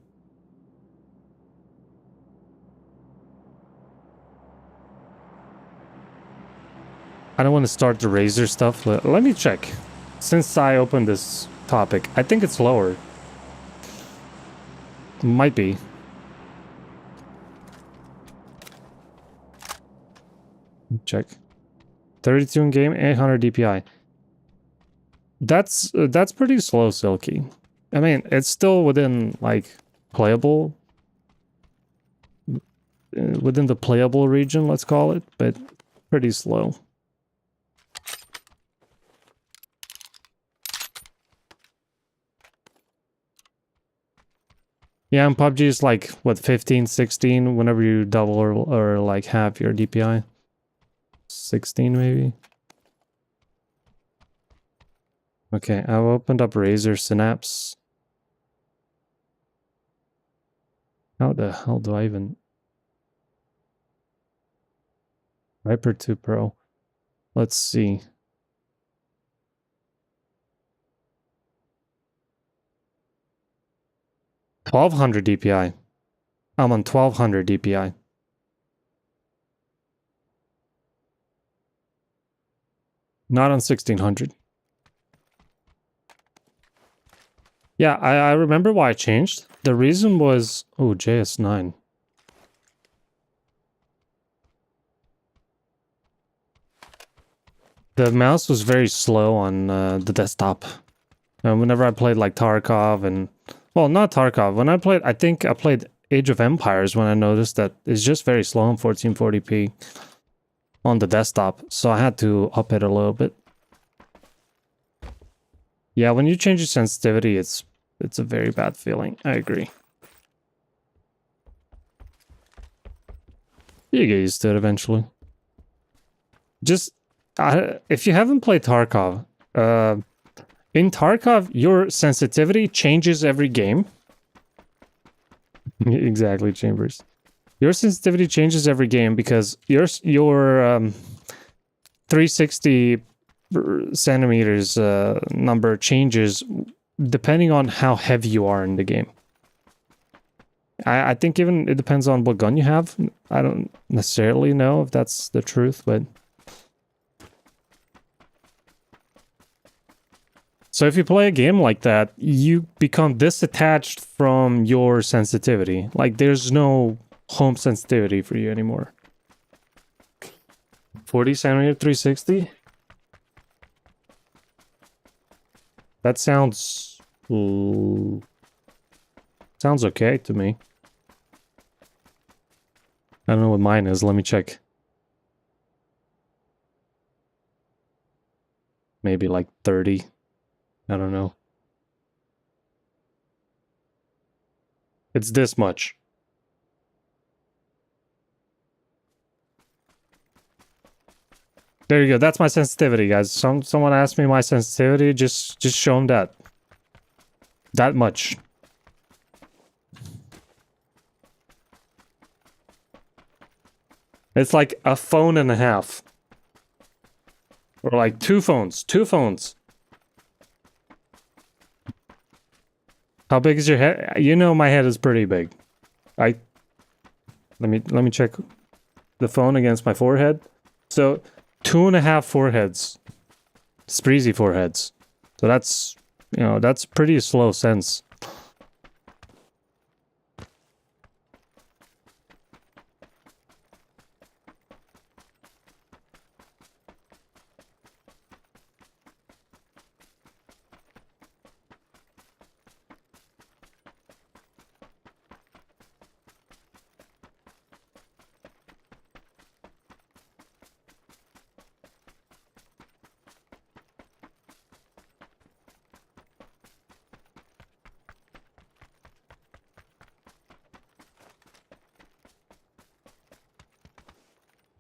I don't want to start the Razer stuff. Let me check. Since I opened this topic, I think it's lower. Might be. Check. 32 in game, 800 DPI. That's pretty slow, Silky. I mean, it's still within, like, playable. Within the playable region, let's call it, but pretty slow. Yeah, and PUBG is like, what, 15, 16, whenever you double or like half your DPI. 16 maybe. Okay, I've opened up Razer Synapse. How the hell do I even... Viper 2 Pro. Let's see. $1200 DPI. I'm on 1200 DPI. Not on 1600. Yeah, I remember why I changed. The reason was... Oh, JS9. The mouse was very slow on the desktop. And whenever I played like Tarkov and... Well, not Tarkov. When I played... I think I played Age of Empires when I noticed that it's just very slow on 1440p on the desktop. So I had to up it a little bit. Yeah, when you change your sensitivity, it's a very bad feeling. I agree. You get used to it eventually. Just... if you haven't played Tarkov, in Tarkov, your sensitivity changes every game. Exactly, Chambers. Your sensitivity changes every game because your 360 centimeters number changes depending on how heavy you are in the game. I think even it depends on what gun you have. I don't necessarily know if that's the truth, but... So if you play a game like that, you become disattached from your sensitivity. Like, there's no home sensitivity for you anymore. 40 centimeter 360? That sounds... sounds okay to me. I don't know what mine is. Let me check. Maybe like 30. I don't know. It's this much. There you go. That's my sensitivity, guys. Someone asked me my sensitivity. Just show them that. That much. It's like a phone and a half. Or like two phones. Two phones. How big is your head? You know my head is pretty big. Let me check the phone against my forehead. So 2.5 foreheads. sprEEEzy foreheads. So that's, you know, that's pretty slow sense.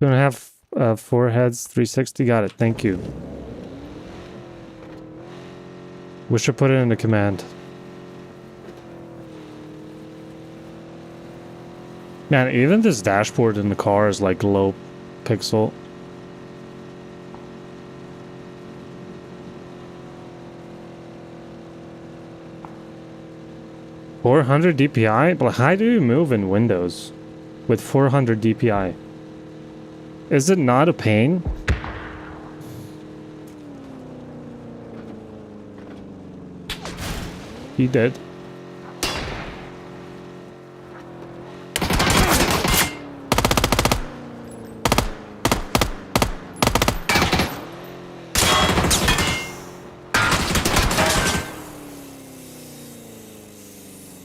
Gonna have foreheads, 360. Got it. Thank you. We should put it in the command. Man, even this dashboard in the car is like low pixel. $400 DPI? But how do you move in Windows with 400 DPI? Is it not a pain? He did.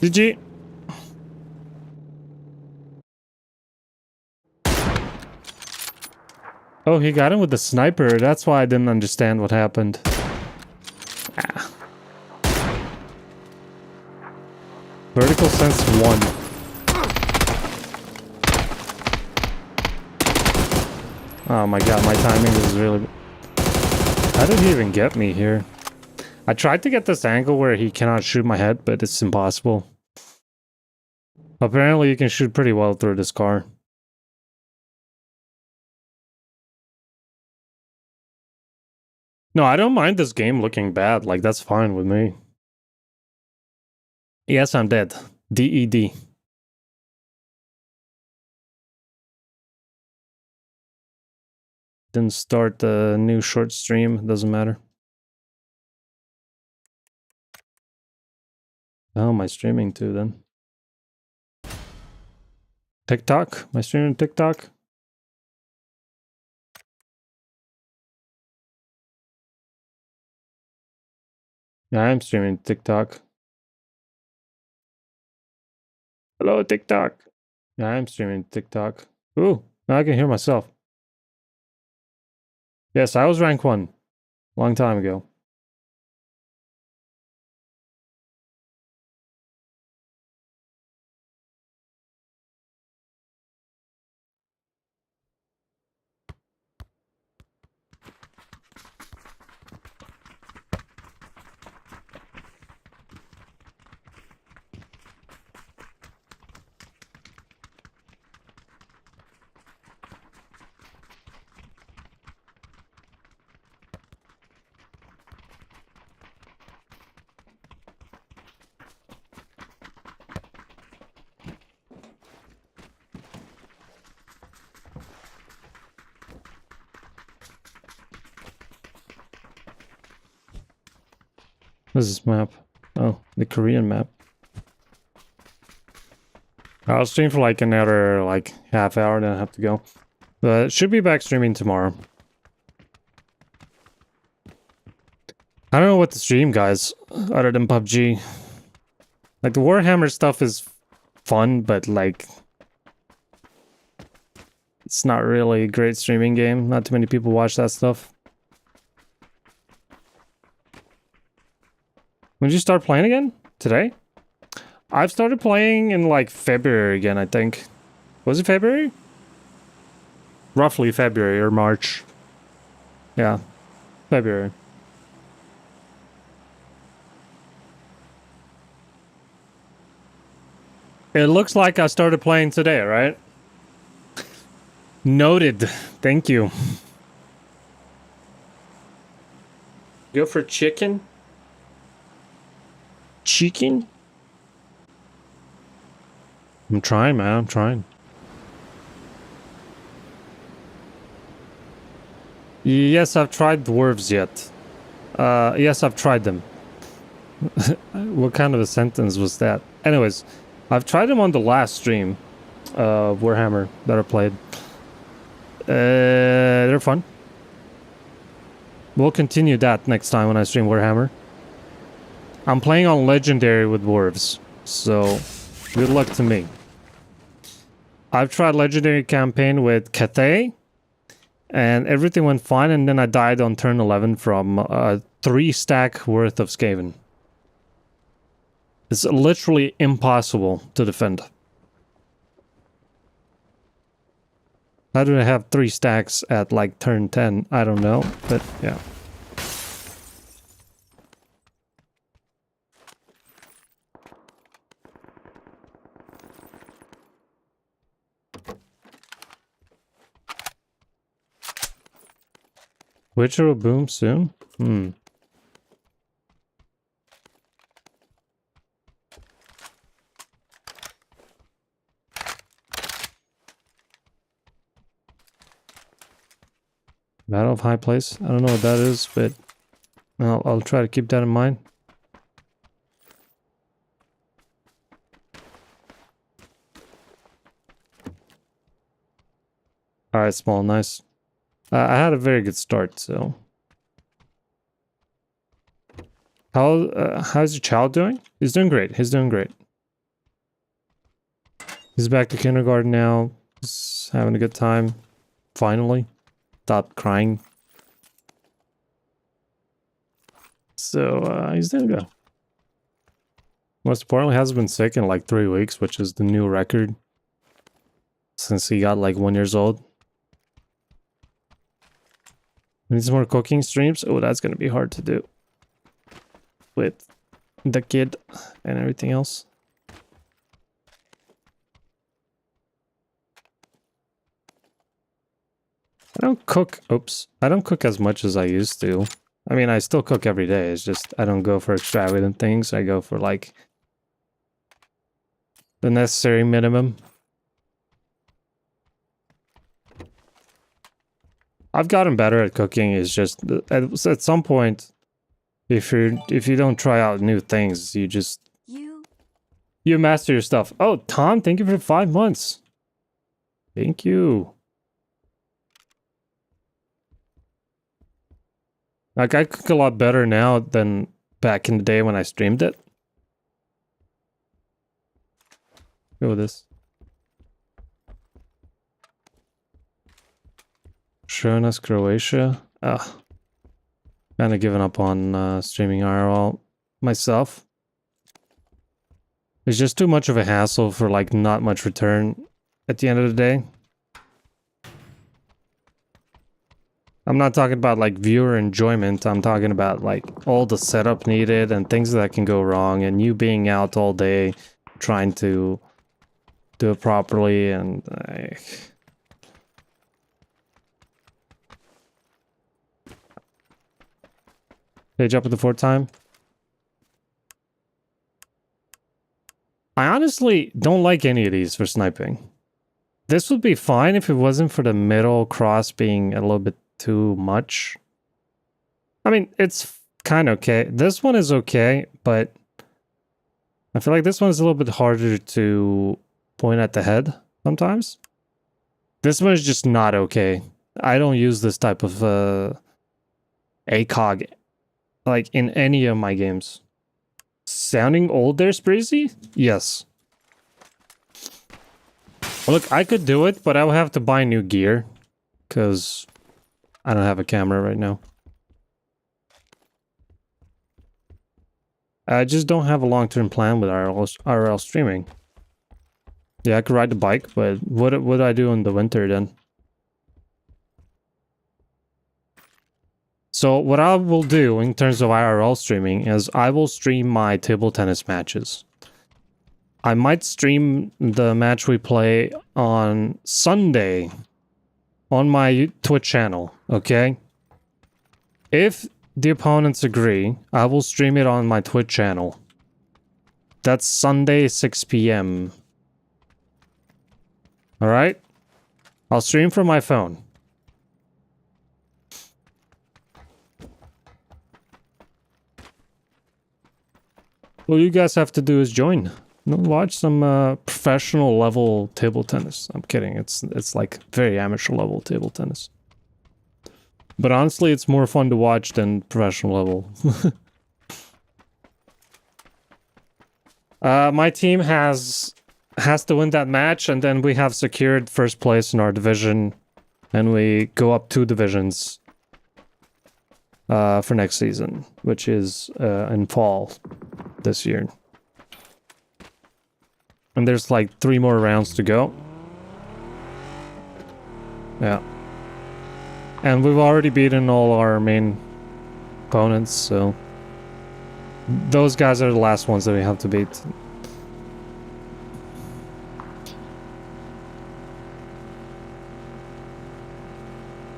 GG. Oh, he got him with the sniper. That's why I didn't understand what happened. Ah. Vertical sense 1. Oh my god, my timing is really... How did he even get me here? I tried to get this angle where he cannot shoot my head, but it's impossible. Apparently you can shoot pretty well through this car. No, I don't mind this game looking bad. Like, that's fine with me. Yes, I'm dead. DED. Didn't start the new short stream. Doesn't matter. How am I streaming to then? TikTok? Am I streaming TikTok? Yeah, I'm streaming TikTok. Hello, TikTok. Yeah, I'm streaming TikTok. Ooh, now I can hear myself. Yes, I was rank 1. Long time ago. What is this map? Oh, the Korean map. I'll stream for like another like half hour, then I have to go. But should be back streaming tomorrow. I don't know what to stream, guys, other than PUBG. Like, the Warhammer stuff is fun, but like... It's not really a great streaming game. Not too many people watch that stuff. When did you start playing again? Today? I've started playing in like February again, I think. Was it February? Roughly February or March. Yeah, February. It looks like I started playing today, right? Noted. Thank you. Go for chicken? Chicken? I'm trying, man. I'm trying. Yes, I've tried dwarves yet. Yes, I've tried them. What kind of a sentence was that? Anyways, I've tried them on the last stream of Warhammer that I played. They're fun. We'll continue that next time when I stream Warhammer. I'm playing on Legendary with dwarves, so good luck to me. I've tried Legendary campaign with Cathay, and everything went fine, and then I died on turn 11 from 3 stack worth of Skaven. It's literally impossible to defend. How do I have 3 stacks at like turn 10? I don't know, but yeah. Witcher will boom soon? Battle of High Place? I don't know what that is, but I'll try to keep that in mind. Alright, small, nice. I had a very good start, so... how's your child doing? He's doing great, he's doing great. He's back to kindergarten now. He's having a good time. Finally. Stopped crying. So, he's doing good. Most importantly, hasn't been sick in like 3 weeks, which is the new record. Since he got like 1 year old. Need some more cooking streams? Oh, that's gonna be hard to do. With the kid and everything else. I don't cook, oops. I don't cook as much as I used to. I mean, I still cook every day. It's just, I don't go for extravagant things. I go for like the necessary minimum. I've gotten better at cooking. It's just at some point, if you don't try out new things, you master your stuff. Oh, Tom, thank you for 5 months. Thank you. Like, I cook a lot better now than back in the day when I streamed it. Go with this. Showing us Croatia. Kind of given up on streaming IRL myself. It's just too much of a hassle for like not much return at the end of the day. I'm not talking about like viewer enjoyment. I'm talking about like all the setup needed and things that can go wrong, and you being out all day trying to do it properly, and page up at the 4th time. I honestly don't like any of these for sniping. This would be fine if it wasn't for the middle cross being a little bit too much. I mean, it's kind of okay. This one is okay, but I feel like this one is a little bit harder to point at the head sometimes. This one is just not okay. I don't use this type of ACOG like in any of my games. Sounding old there, sprEEEzy? Yes. Look, I could do it, but I would have to buy new gear. Because I don't have a camera right now. I just don't have a long-term plan with IRL streaming. Yeah, I could ride the bike, but what would I do in the winter then? So what I will do in terms of IRL streaming is I will stream my table tennis matches. I might stream the match we play on Sunday on my Twitch channel, okay? If the opponents agree, I will stream it on my Twitch channel. That's Sunday, 6 p.m. Alright? I'll stream from my phone. All you guys have to do is join. Watch some professional level table tennis. I'm kidding. It's like very amateur level table tennis. But honestly, it's more fun to watch than professional level. My team has to win that match, and then we have secured first place in our division, and we go up 2 divisions for next season, which is in fall this year. And there's like 3 more rounds to go. Yeah. And we've already beaten all our main opponents, so those guys are the last ones that we have to beat.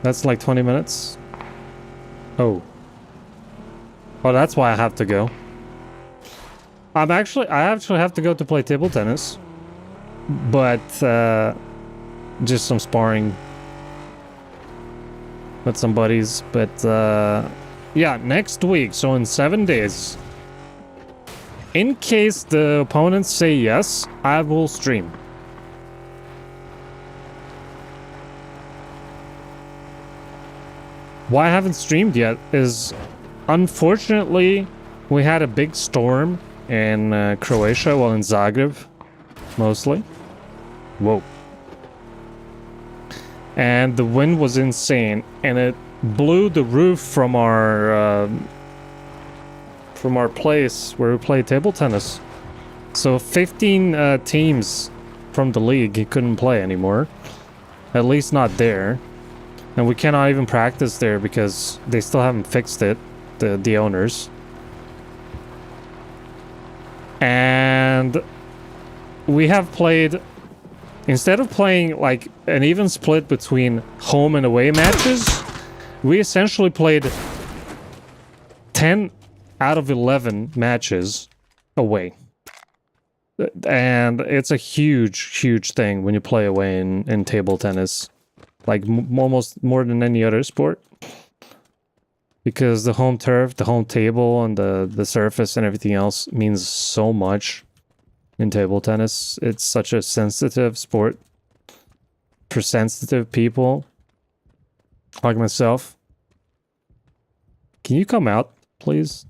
That's like 20 minutes. Oh. Oh, that's why I have to go. I actually have to go to play table tennis. But, just some sparring with some buddies. But, yeah, next week, so in 7 days, in case the opponents say yes, I will stream. Why I haven't streamed yet is, unfortunately, we had a big storm in Croatia, well, in Zagreb, mostly. Whoa. And the wind was insane, and it blew the roof from our place where we play table tennis. So 15 teams from the league couldn't play anymore. At least not there. And we cannot even practice there because they still haven't fixed it, the owners. And we have played, instead of playing like an even split between home and away matches, we essentially played 10 out of 11 matches away. And it's a huge thing when you play away in table tennis. Like almost more than any other sport. Because the home turf, the home table, and the surface and everything else means so much in table tennis. It's such a sensitive sport for sensitive people like myself. Can you come out, please?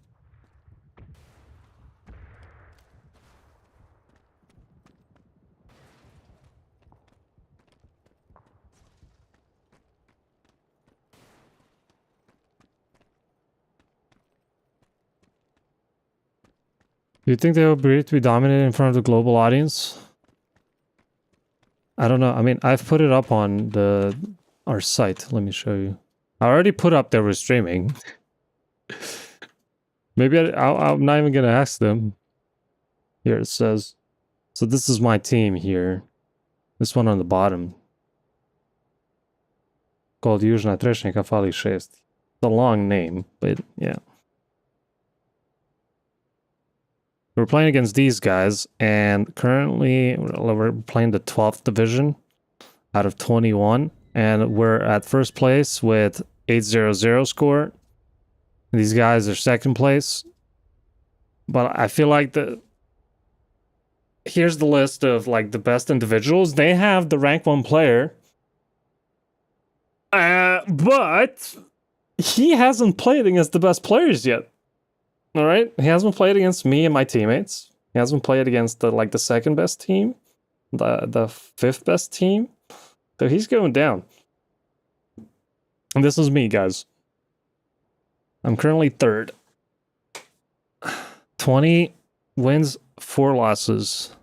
Do you think they will be to be dominated in front of the global audience? I don't know. I mean, I've put it up on our site. Let me show you. I already put up that we're streaming. Maybe I'm not even gonna ask them. Here it says. So this is my team here. This one on the bottom. Called Južna Trešnjaka Fali 6. It's a long name, but yeah. We're playing against these guys, and currently we're playing the 12th division out of 21, and we're at first place with 800 score. These guys are second place, but I feel like here's the list of like the best individuals. They have the rank 1 player, but he hasn't played against the best players yet. All right, he hasn't played against me and my teammates. He hasn't played against the second best team, the 5th best team. So he's going down. And this is me, guys. I'm currently 3rd. 20 wins, 4 losses.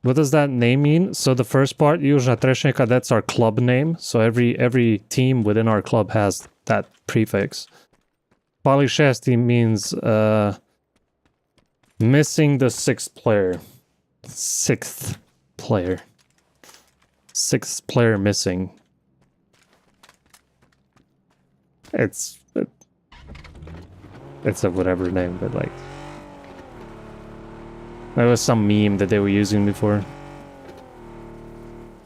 What does that name mean? So the first part, Južna Trešnjaka, that's our club name. So every team within our club has that prefix. Fali 6 Missing the sixth player. Sixth player missing. It's a whatever name, but like that was some meme that they were using before.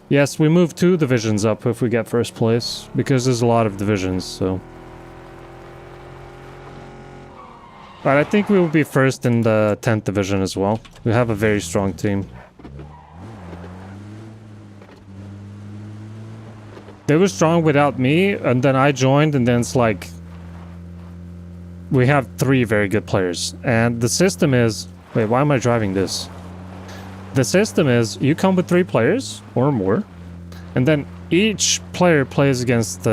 Yes, we move 2 divisions up if we get first place, because there's a lot of divisions, so. But I think we will be first in the 10th division as well. We have a very strong team. They were strong without me, and then I joined, and then it's like... We have 3 very good players. And the system is... Wait, why am I driving this? The system is, you come with 3 players, or more, and then each player plays against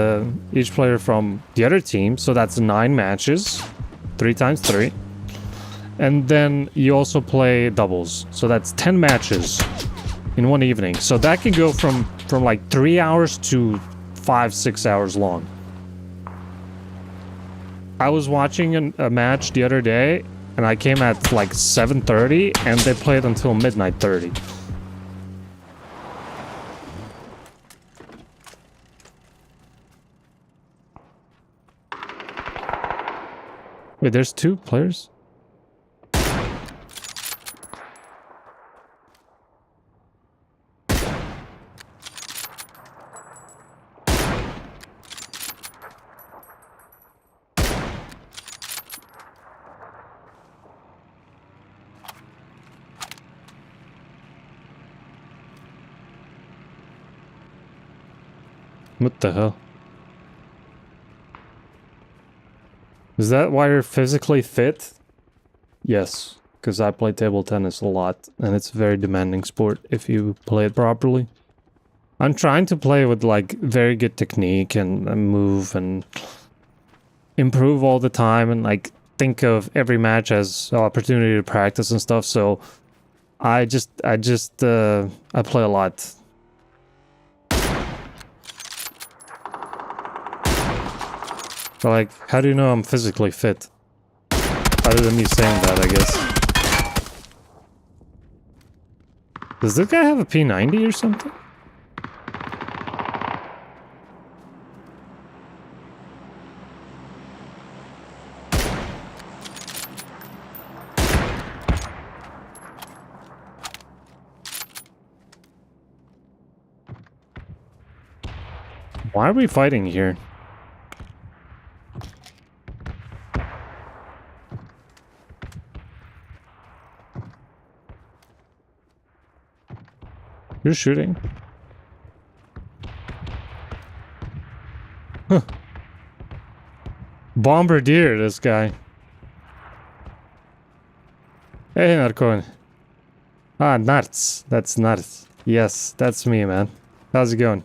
each player from the other team, so that's 9 matches, 3 times 3. And then you also play doubles, so that's 10 matches in one evening. So that can go from like 3 hours to 5-6 hours long. I was watching a match the other day, and I came at like 7:30, and they played until midnight 30. Wait, there's 2 players? What the hell? Is that why you're physically fit? Yes, because I play table tennis a lot, and it's a very demanding sport if you play it properly. I'm trying to play with like very good technique and move and improve all the time, and like think of every match as an opportunity to practice and stuff. So I play a lot. But like, how do you know I'm physically fit? Other than me saying that, I guess. Does this guy have a P90 or something? Why are we fighting here? You're shooting? Huh. Bombardier, this guy. Hey, Narcon. Ah, Narts. That's Narts. Yes, that's me, man. How's it going?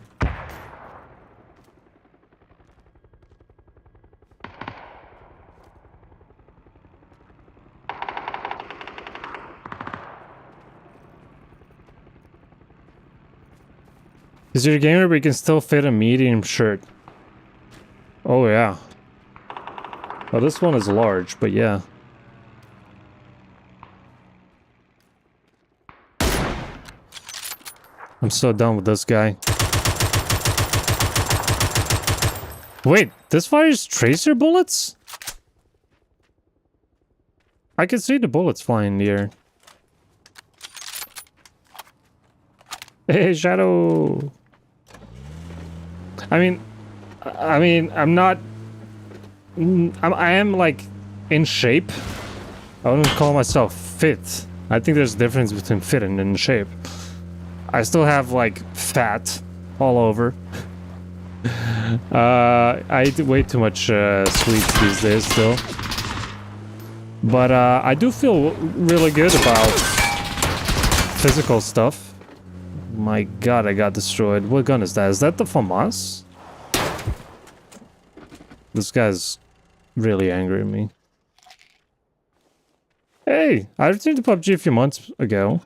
Is your gamer but you can still fit a medium shirt? Oh yeah. Well, this one is large, but yeah. I'm so done with this guy. Wait, this fires tracer bullets? I can see the bullets flying in the air. Hey, Shadow! I mean, I'm not... I am, like, in shape. I wouldn't call myself fit. I think there's a difference between fit and in shape. I still have, like, fat all over. I eat way too much sweets these days still. But I do feel really good about physical stuff. My god, I got destroyed. What gun is that? Is that the FAMAS? This guy's really angry at me. Hey! I returned to PUBG a few months ago.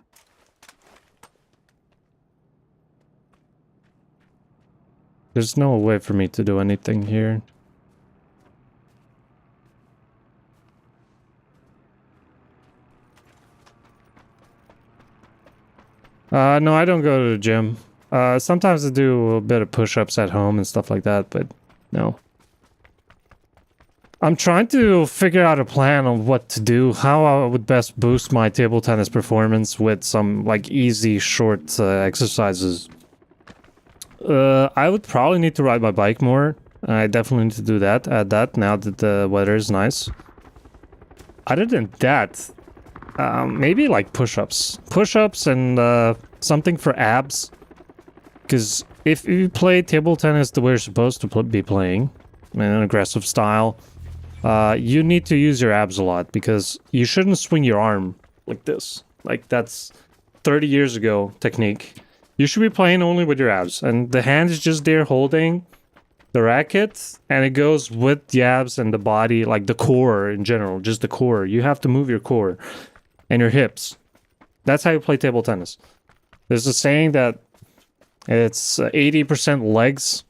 There's no way for me to do anything here. No, I don't go to the gym. Sometimes I do a bit of push-ups at home and stuff like that, but no. I'm trying to figure out a plan on what to do, how I would best boost my table tennis performance with some, like, easy, short exercises. I would probably need to ride my bike more. I definitely need to do that, add that, now that the weather is nice. Other than that, maybe like push-ups. Push-ups and something for abs. Because if you play table tennis the way you're supposed to be playing, in an aggressive style, you need to use your abs a lot, because you shouldn't swing your arm like this. Like, that's 30 years ago technique. You should be playing only with your abs, and the hand is just there holding the racket, and it goes with the abs and the body, like the core in general, just the core. You have to move your core and your hips. That's how you play table tennis. There's a saying that it's 80% legs,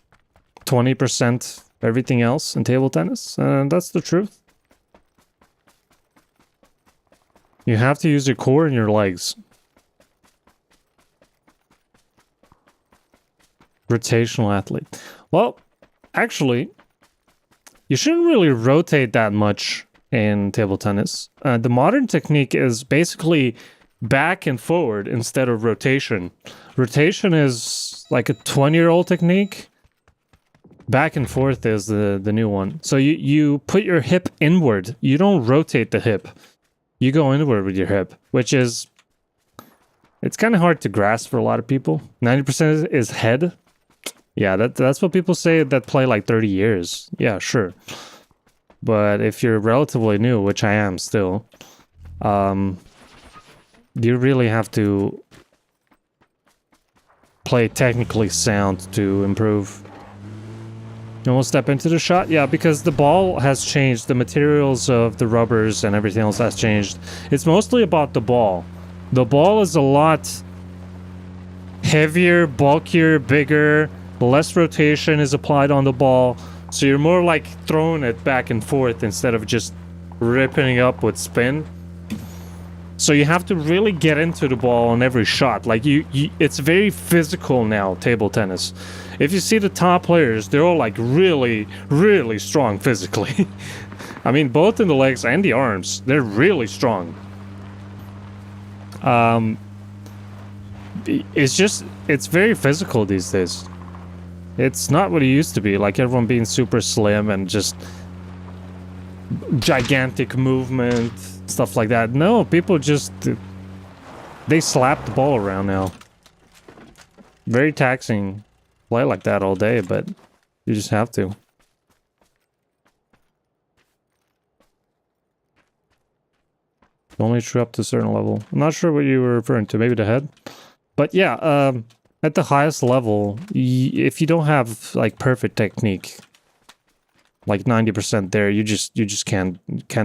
20% everything else in table tennis, and that's the truth. You have to use your core and your legs. Rotational athlete. Well, actually, you shouldn't really rotate that much in table tennis. The modern technique is basically back and forward instead of rotation. Rotation is like a 20-year-old technique. Back and forth is the new one. So you put your hip inward. You don't rotate the hip. You go inward with your hip, which is... It's kind of hard to grasp for a lot of people. 90% is head. Yeah, that's what people say that play like 30 years. Yeah, sure. But if you're relatively new, which I am still, you really have to play technically sound to improve. You want to step into the shot? Yeah, because the ball has changed. The materials of the rubbers and everything else has changed. It's mostly about the ball. The ball is a lot heavier, bulkier, bigger. Less rotation is applied on the ball. So you're more like throwing it back and forth instead of just ripping it up with spin. So you have to really get into the ball on every shot. Like it's very physical now, table tennis. If you see the top players, they're all like really, really strong physically. I mean, both in the legs and the arms, they're really strong. It's very physical these days. It's not what it used to be, like everyone being super slim and just gigantic movement, stuff like that. No, people just... They slap the ball around now. Very taxing. Play like that all day, but you just have to. Only true up to a certain level. I'm not sure what you were referring to, maybe the head? But yeah, at the highest level, if you don't have like perfect technique, like 90% there, you just can't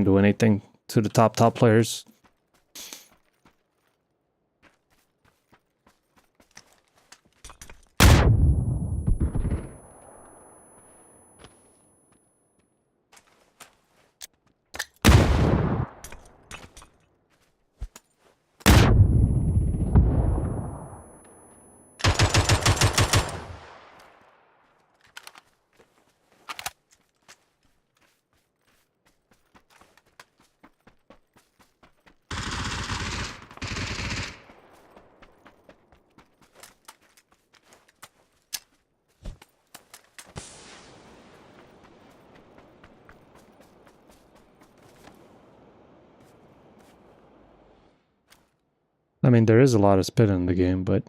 do anything to the top players. I mean, there is a lot of spin in the game, but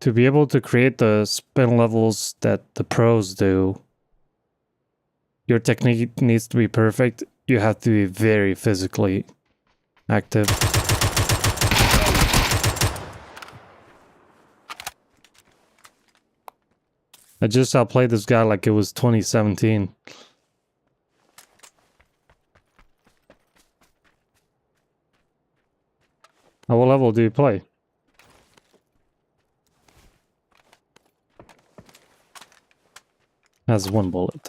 to be able to create the spin levels that the pros do, your technique needs to be perfect. You have to be very physically active. I just outplayed this guy like it was 2017. At what level do you play? Has one bullet.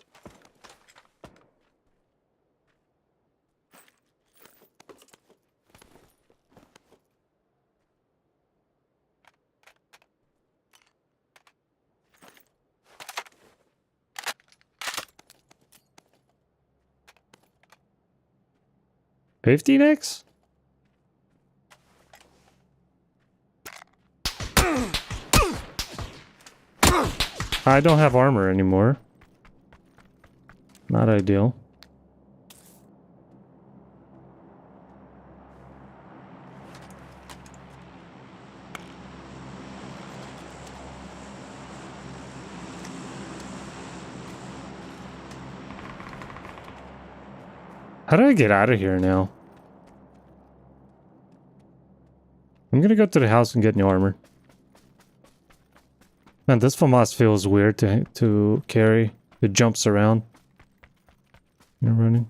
15x? I don't have armor anymore. Not ideal. How do I get out of here now? I'm gonna go to the house and get new armor. Man, this FAMAS feels weird to carry. It jumps around. You're running.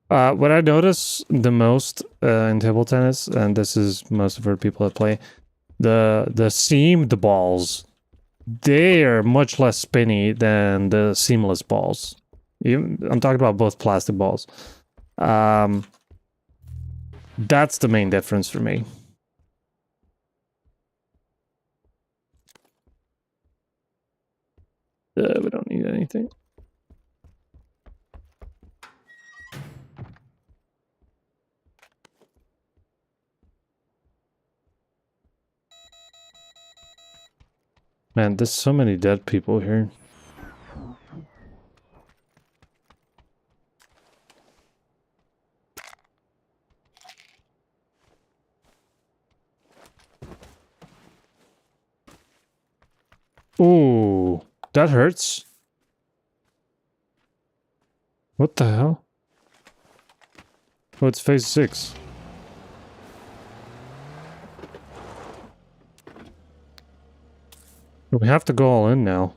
What I notice the most in table tennis, and this is most of the people that play, the seamed balls, they are much less spinny than the seamless balls. I'm talking about both plastic balls. That's the main difference for me. We don't need anything. Man, there's so many dead people here. Ooh, that hurts. What the hell? Oh, it's phase 6. We have to go all in now.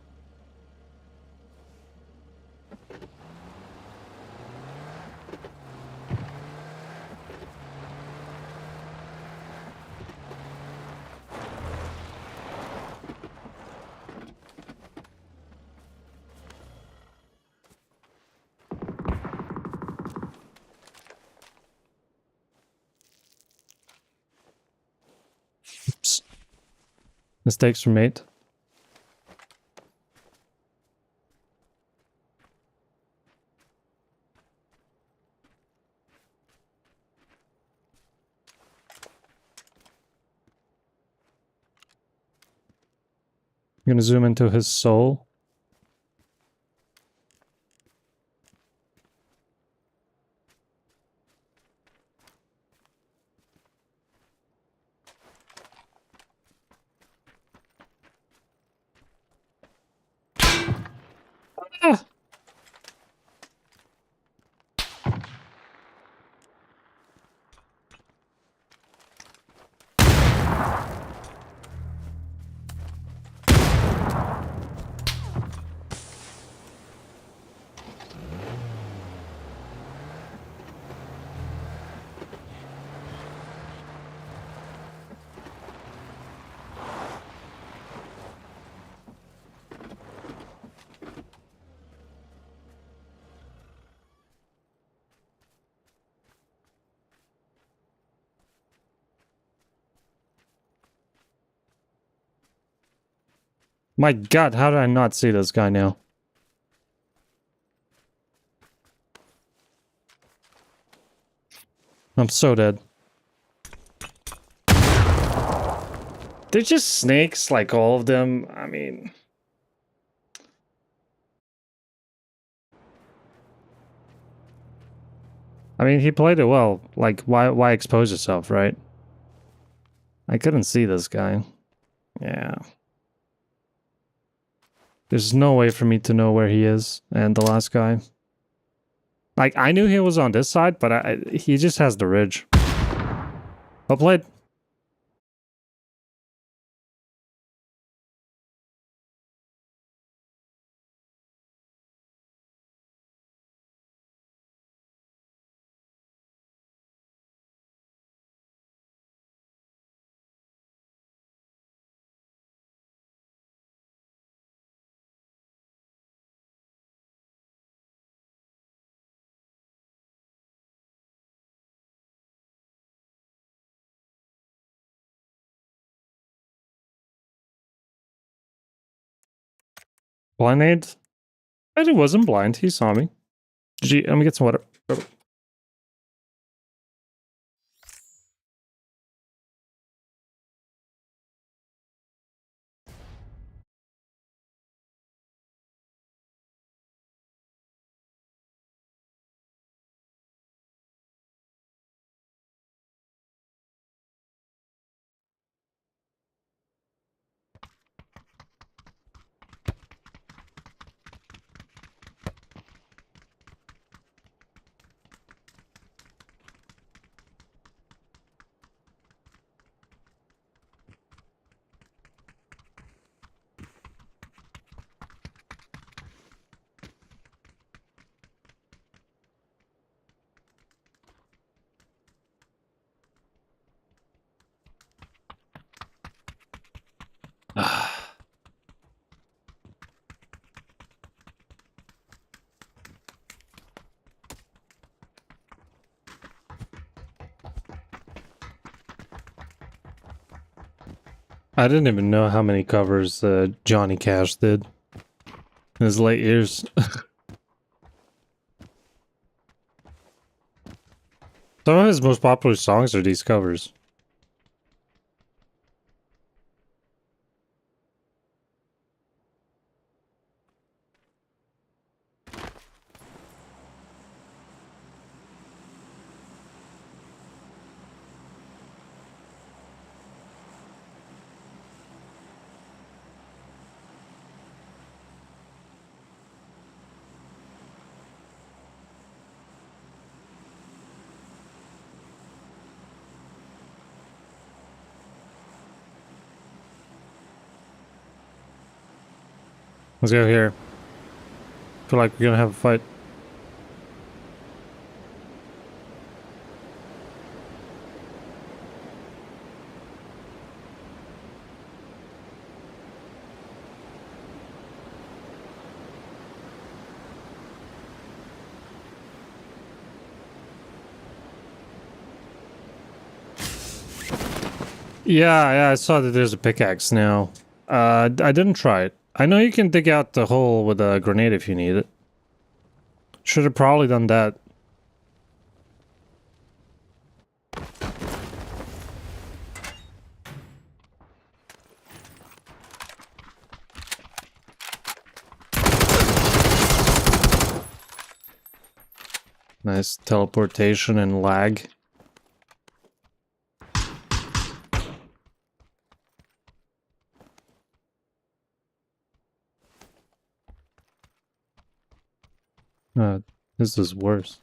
Oops. Mistakes were made. I'm gonna zoom into his soul. Ah! My god, how did I not see this guy now? I'm so dead. They're just snakes, like all of them. I mean... he played it well. Like, why expose yourself, right? I couldn't see this guy. Yeah. There's no way for me to know where he is and the last guy. Like, I knew he was on this side, but he just has the ridge. Well played. Grenade? And he wasn't blind. He saw me. Gee, let me get some water. I didn't even know how many covers Johnny Cash did in his late years. Some of his most popular songs are these covers. Let's go here. Feel like we're gonna have a fight. Yeah, I saw that there's a pickaxe now. I didn't try it. I know you can dig out the hole with a grenade if you need it. Should have probably done that. Nice teleportation and lag. This is worse.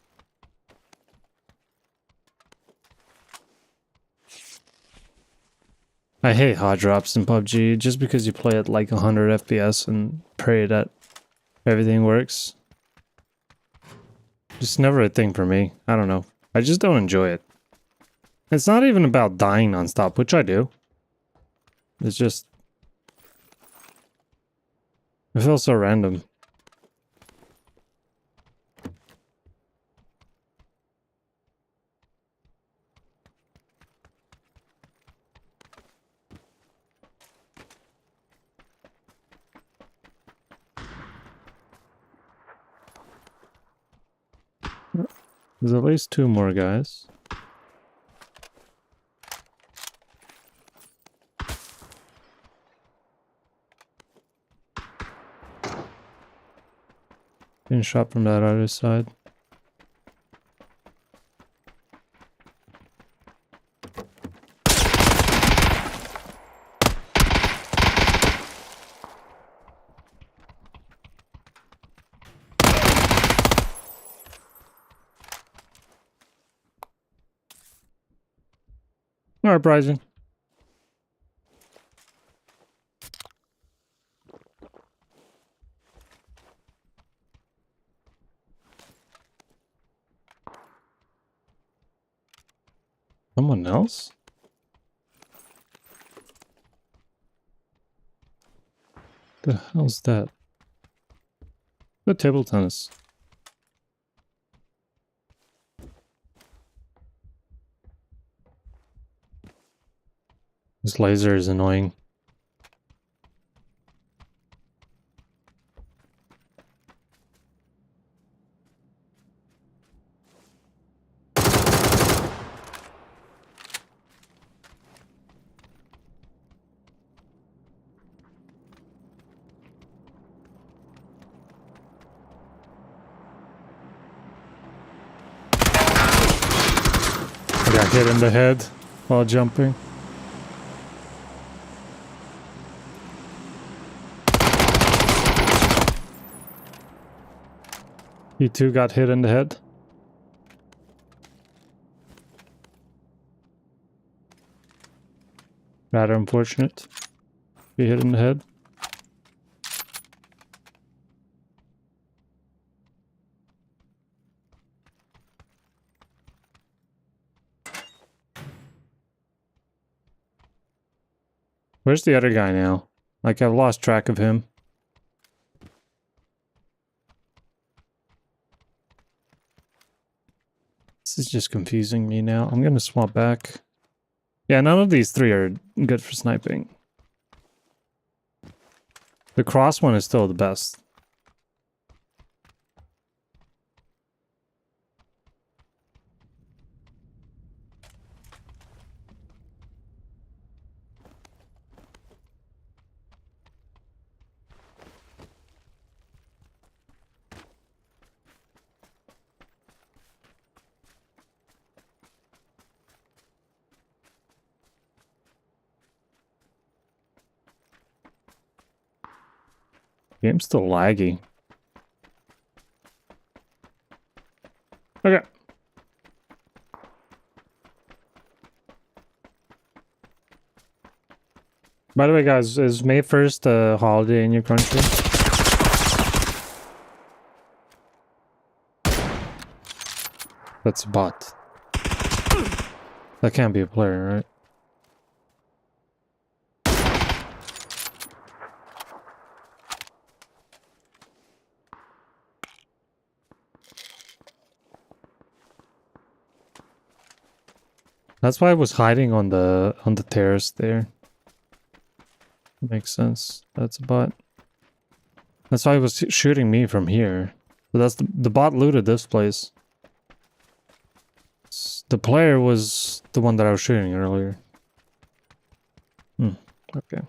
I hate hot drops in PUBG just because you play at like 100 FPS and pray that everything works. Just never a thing for me. I don't know. I just don't enjoy it. It's not even about dying nonstop, which I do. It's just... it feels so random. There's at least 2 more guys. Getting shot from that other side. Alright, Bryson. Someone else? The hell's that? Good table tennis. This laser is annoying. Got hit in the head while jumping. You two got hit in the head. Rather unfortunate. Be hit in the head. Where's the other guy now? Like, I've lost track of him. This is just confusing me now. I'm gonna swap back. Yeah, none of these three are good for sniping. The cross one is still the best. Game's still laggy. Okay. By the way, guys, is May 1st a holiday in your country? That's a bot. That can't be a player, right? That's why I was hiding on the terrace there. Makes sense. That's a bot. That's why he was shooting me from here. But that's the bot looted this place. The player was the one that I was shooting earlier. Okay.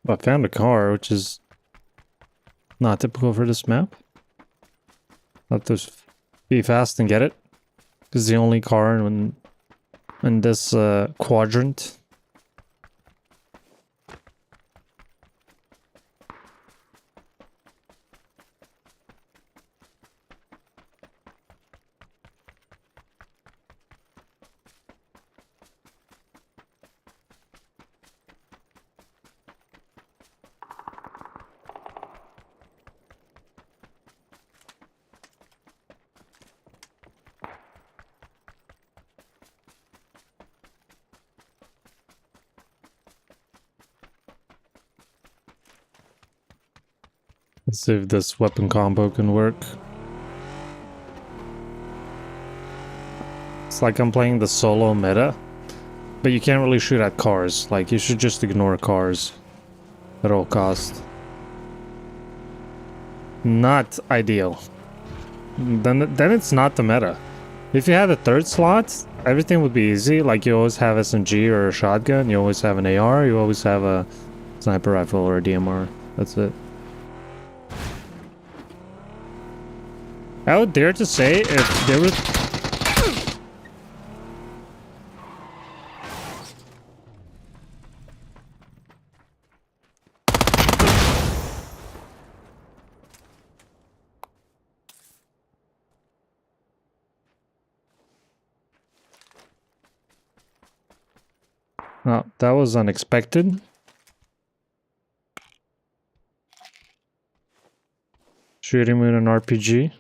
I found a car, which is not typical for this map. Have to be fast and get it. This is the only car in this quadrant. Let's see if this weapon combo can work. It's like I'm playing the solo meta, but you can't really shoot at cars. Like, you should just ignore cars at all costs. Not ideal. Then it's not the meta. If you had a third slot, everything would be easy. Like, you always have SMG or a shotgun, you always have an AR, you always have a sniper rifle or a DMR. That's it. I would dare to say if there was... Oh, that was unexpected. Shooting with an RPG.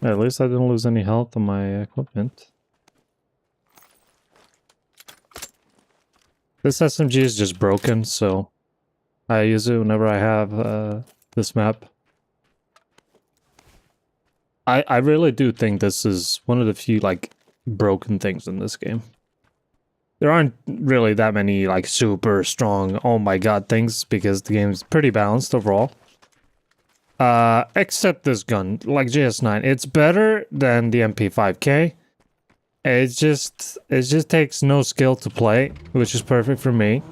At least I didn't lose any health on my equipment. This SMG is just broken, so I use it whenever I have this map. I really do think this is one of the few, like, broken things in this game. There aren't really that many like super strong, oh my god things because the game's pretty balanced overall. Except this gun, like JS9. It's better than the MP5K. It just takes no skill to play, which is perfect for me.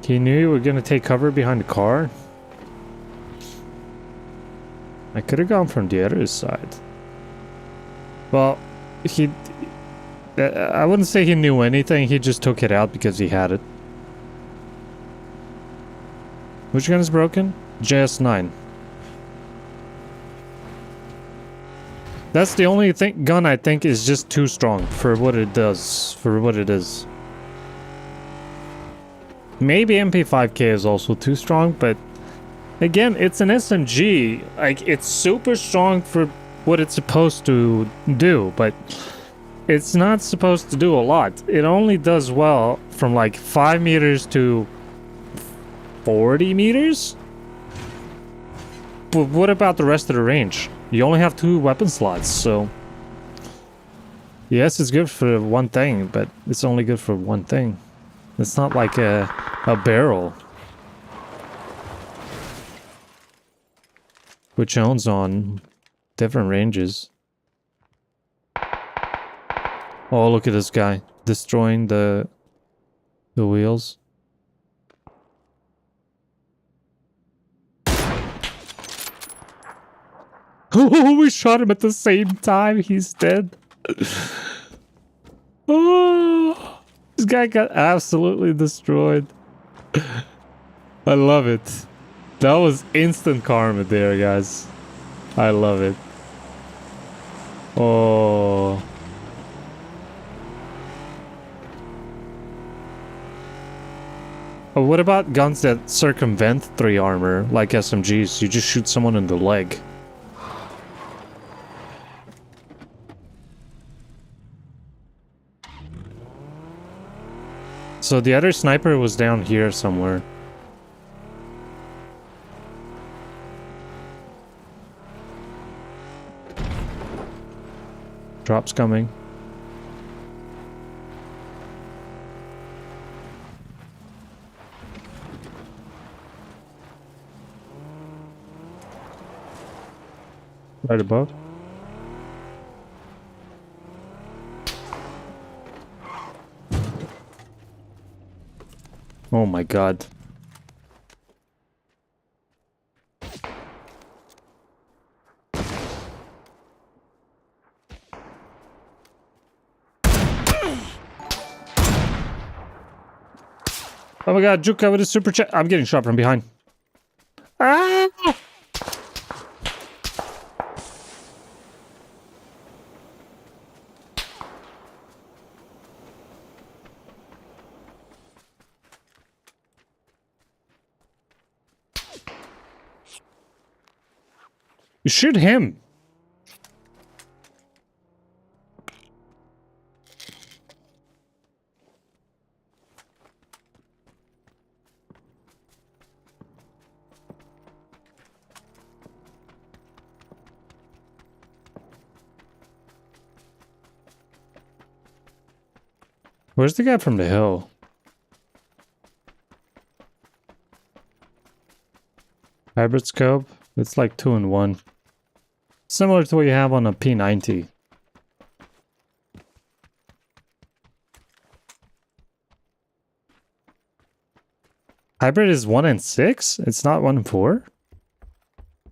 He knew you were gonna take cover behind the car. I could have gone from the other side. Well, I wouldn't say he knew anything, he just took it out because he had it. Which gun is broken? JS9. That's the only gun I think is just too strong for what it does, for what it is. Maybe MP5K is also too strong, but again, it's an SMG. Like, it's super strong for what it's supposed to do, but it's not supposed to do a lot. It only does well from like 5 meters to 40 meters? But what about the rest of the range? You only have 2 weapon slots, so... Yes, it's good for one thing, but it's only good for one thing. It's not like a barrel. Which owns on different ranges. Oh, look at this guy. Destroying the wheels. Oh, we shot him at the same time. He's dead. Oh, this guy got absolutely destroyed. I love it. That was instant karma there, guys. I love it. Oh. Oh, what about guns that circumvent 3 armor, like SMGs? You just shoot someone in the leg. So the other sniper was down here somewhere. Drop's coming. Right above. Oh my god. Oh my god, Juka with a super chat. I'm getting shot from behind. Ah! You shoot him. Where's the guy from the hill? Hybrid scope. It's like 2 in 1. Similar to what you have on a P90. Hybrid is 1 in 6? It's not 1 in 4?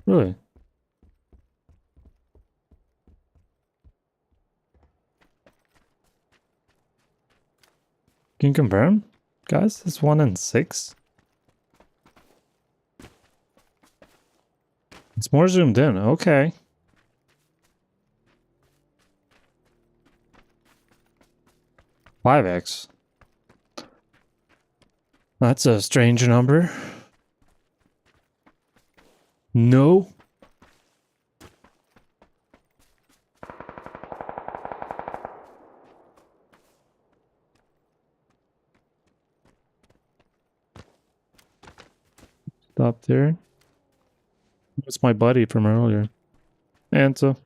Really? Can you confirm? Guys, it's 1 in 6? It's more zoomed in, okay. Five X. That's a strange number. No. Stop there. That's my buddy from earlier. Answer.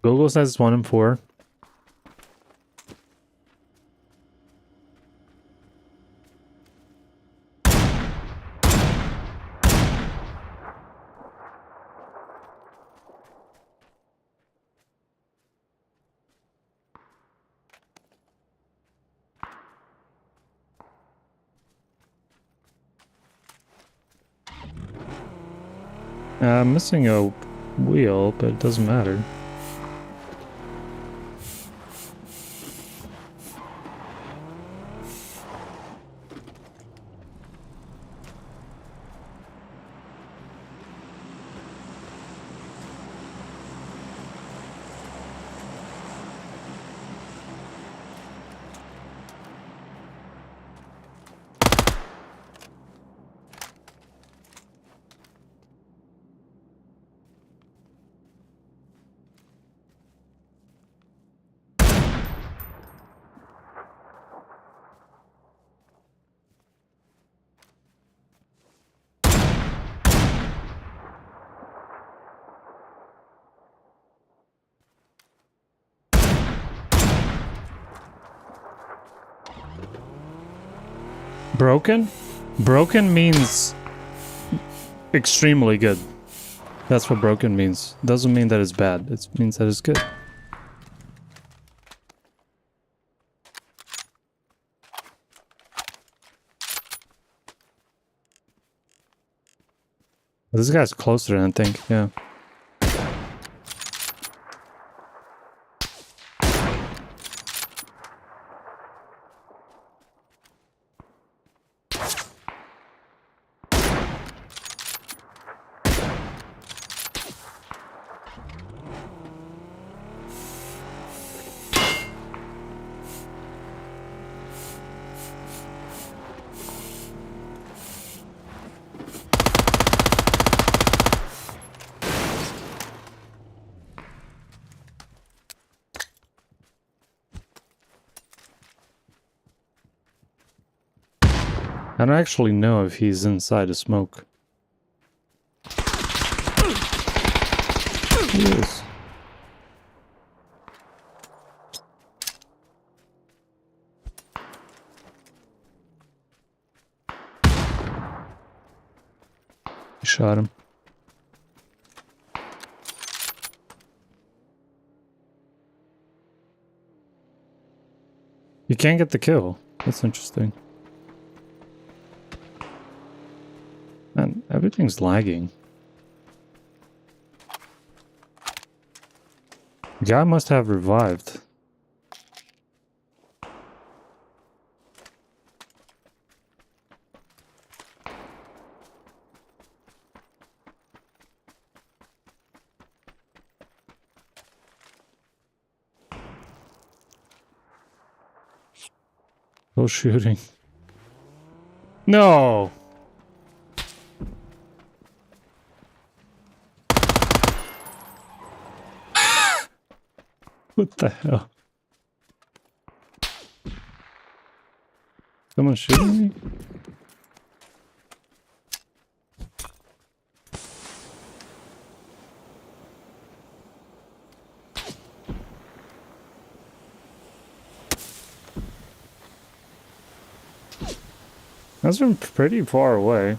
Google says 1 in 4. I'm missing a wheel, but it doesn't matter. Broken? Broken means extremely good. That's what broken means. Doesn't mean that it's bad. It means that it's good. This guy's closer than I think, yeah. I don't actually know if he's inside the smoke. He is. He shot him. You can't get the kill. That's interesting. Man, everything's lagging. The guy must have revived. Oh, shooting. No! What the hell? Someone shooting me? That's from pretty far away.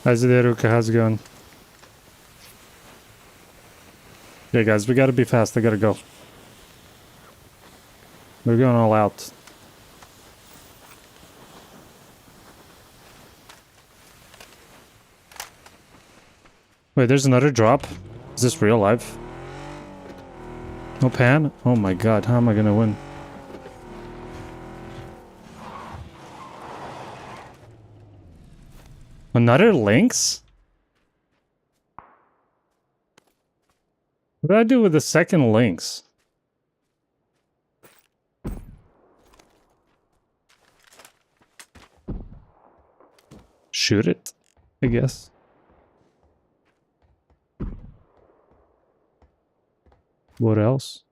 How's it, Eruka? How's it going? Yeah, guys, we gotta be fast. I gotta go. We're going all out. Wait, there's another drop? Is this real life? No pan? Oh my god, how am I gonna win? Another lynx? What did I do with the second lynx? Shoot it, I guess. What else?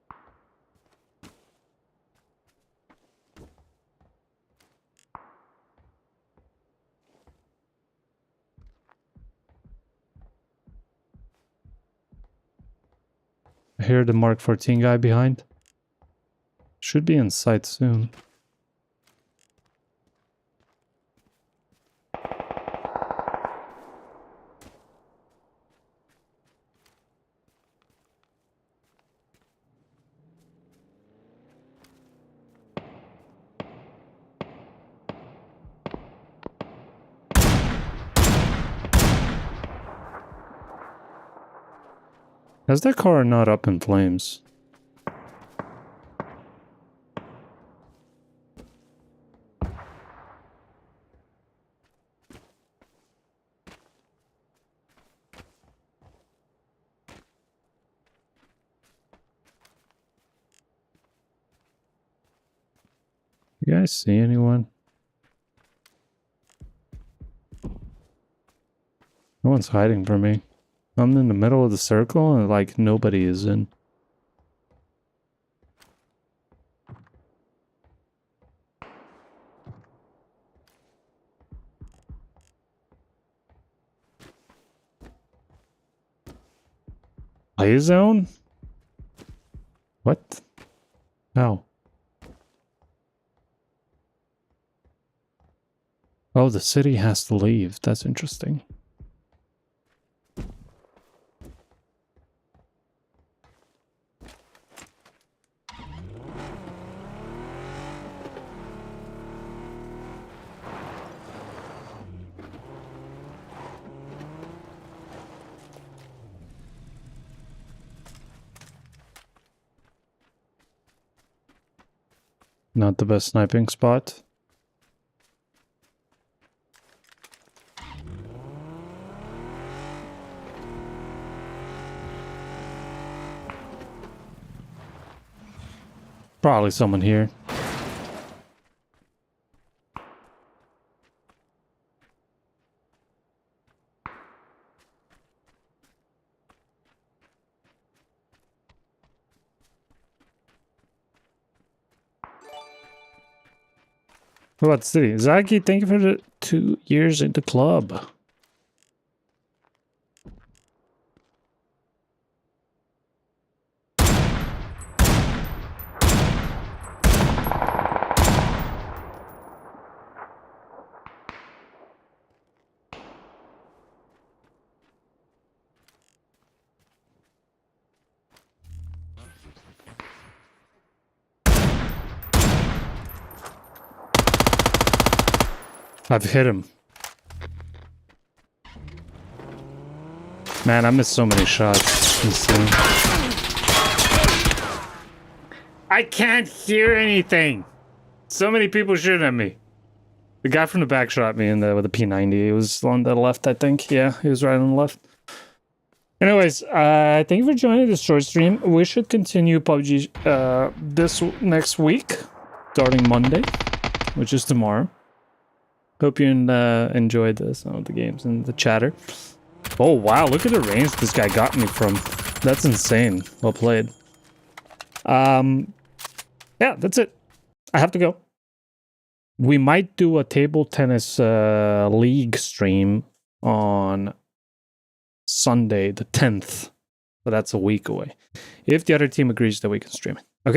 hear the Mark 14 guy behind. Should be in sight soon. Is that car not up in flames? You guys see anyone? No one's hiding from me. I'm in the middle of the circle and like nobody is in. Play zone? What? How? Oh, the city has to leave. That's interesting. Not the best sniping spot. Probably someone here. What about the city? Zaki, thank you for the 2 years in the club. I've hit him. Man, I missed so many shots. Insane. I can't hear anything. So many people shooting at me. The guy from the back shot me in the with a P90. He was on the left, I think. Yeah, he was right on the left. Anyways, thank you for joining this short stream. We should continue PUBG this next week, starting Monday, which is tomorrow. Hope you enjoyed some of the games and the chatter. Oh wow, look at the range this guy got me from. That's insane. Well played. Yeah, that's it. I have to go. We might do a table tennis league stream on Sunday the 10th. But that's a week away. If the other team agrees that we can stream it.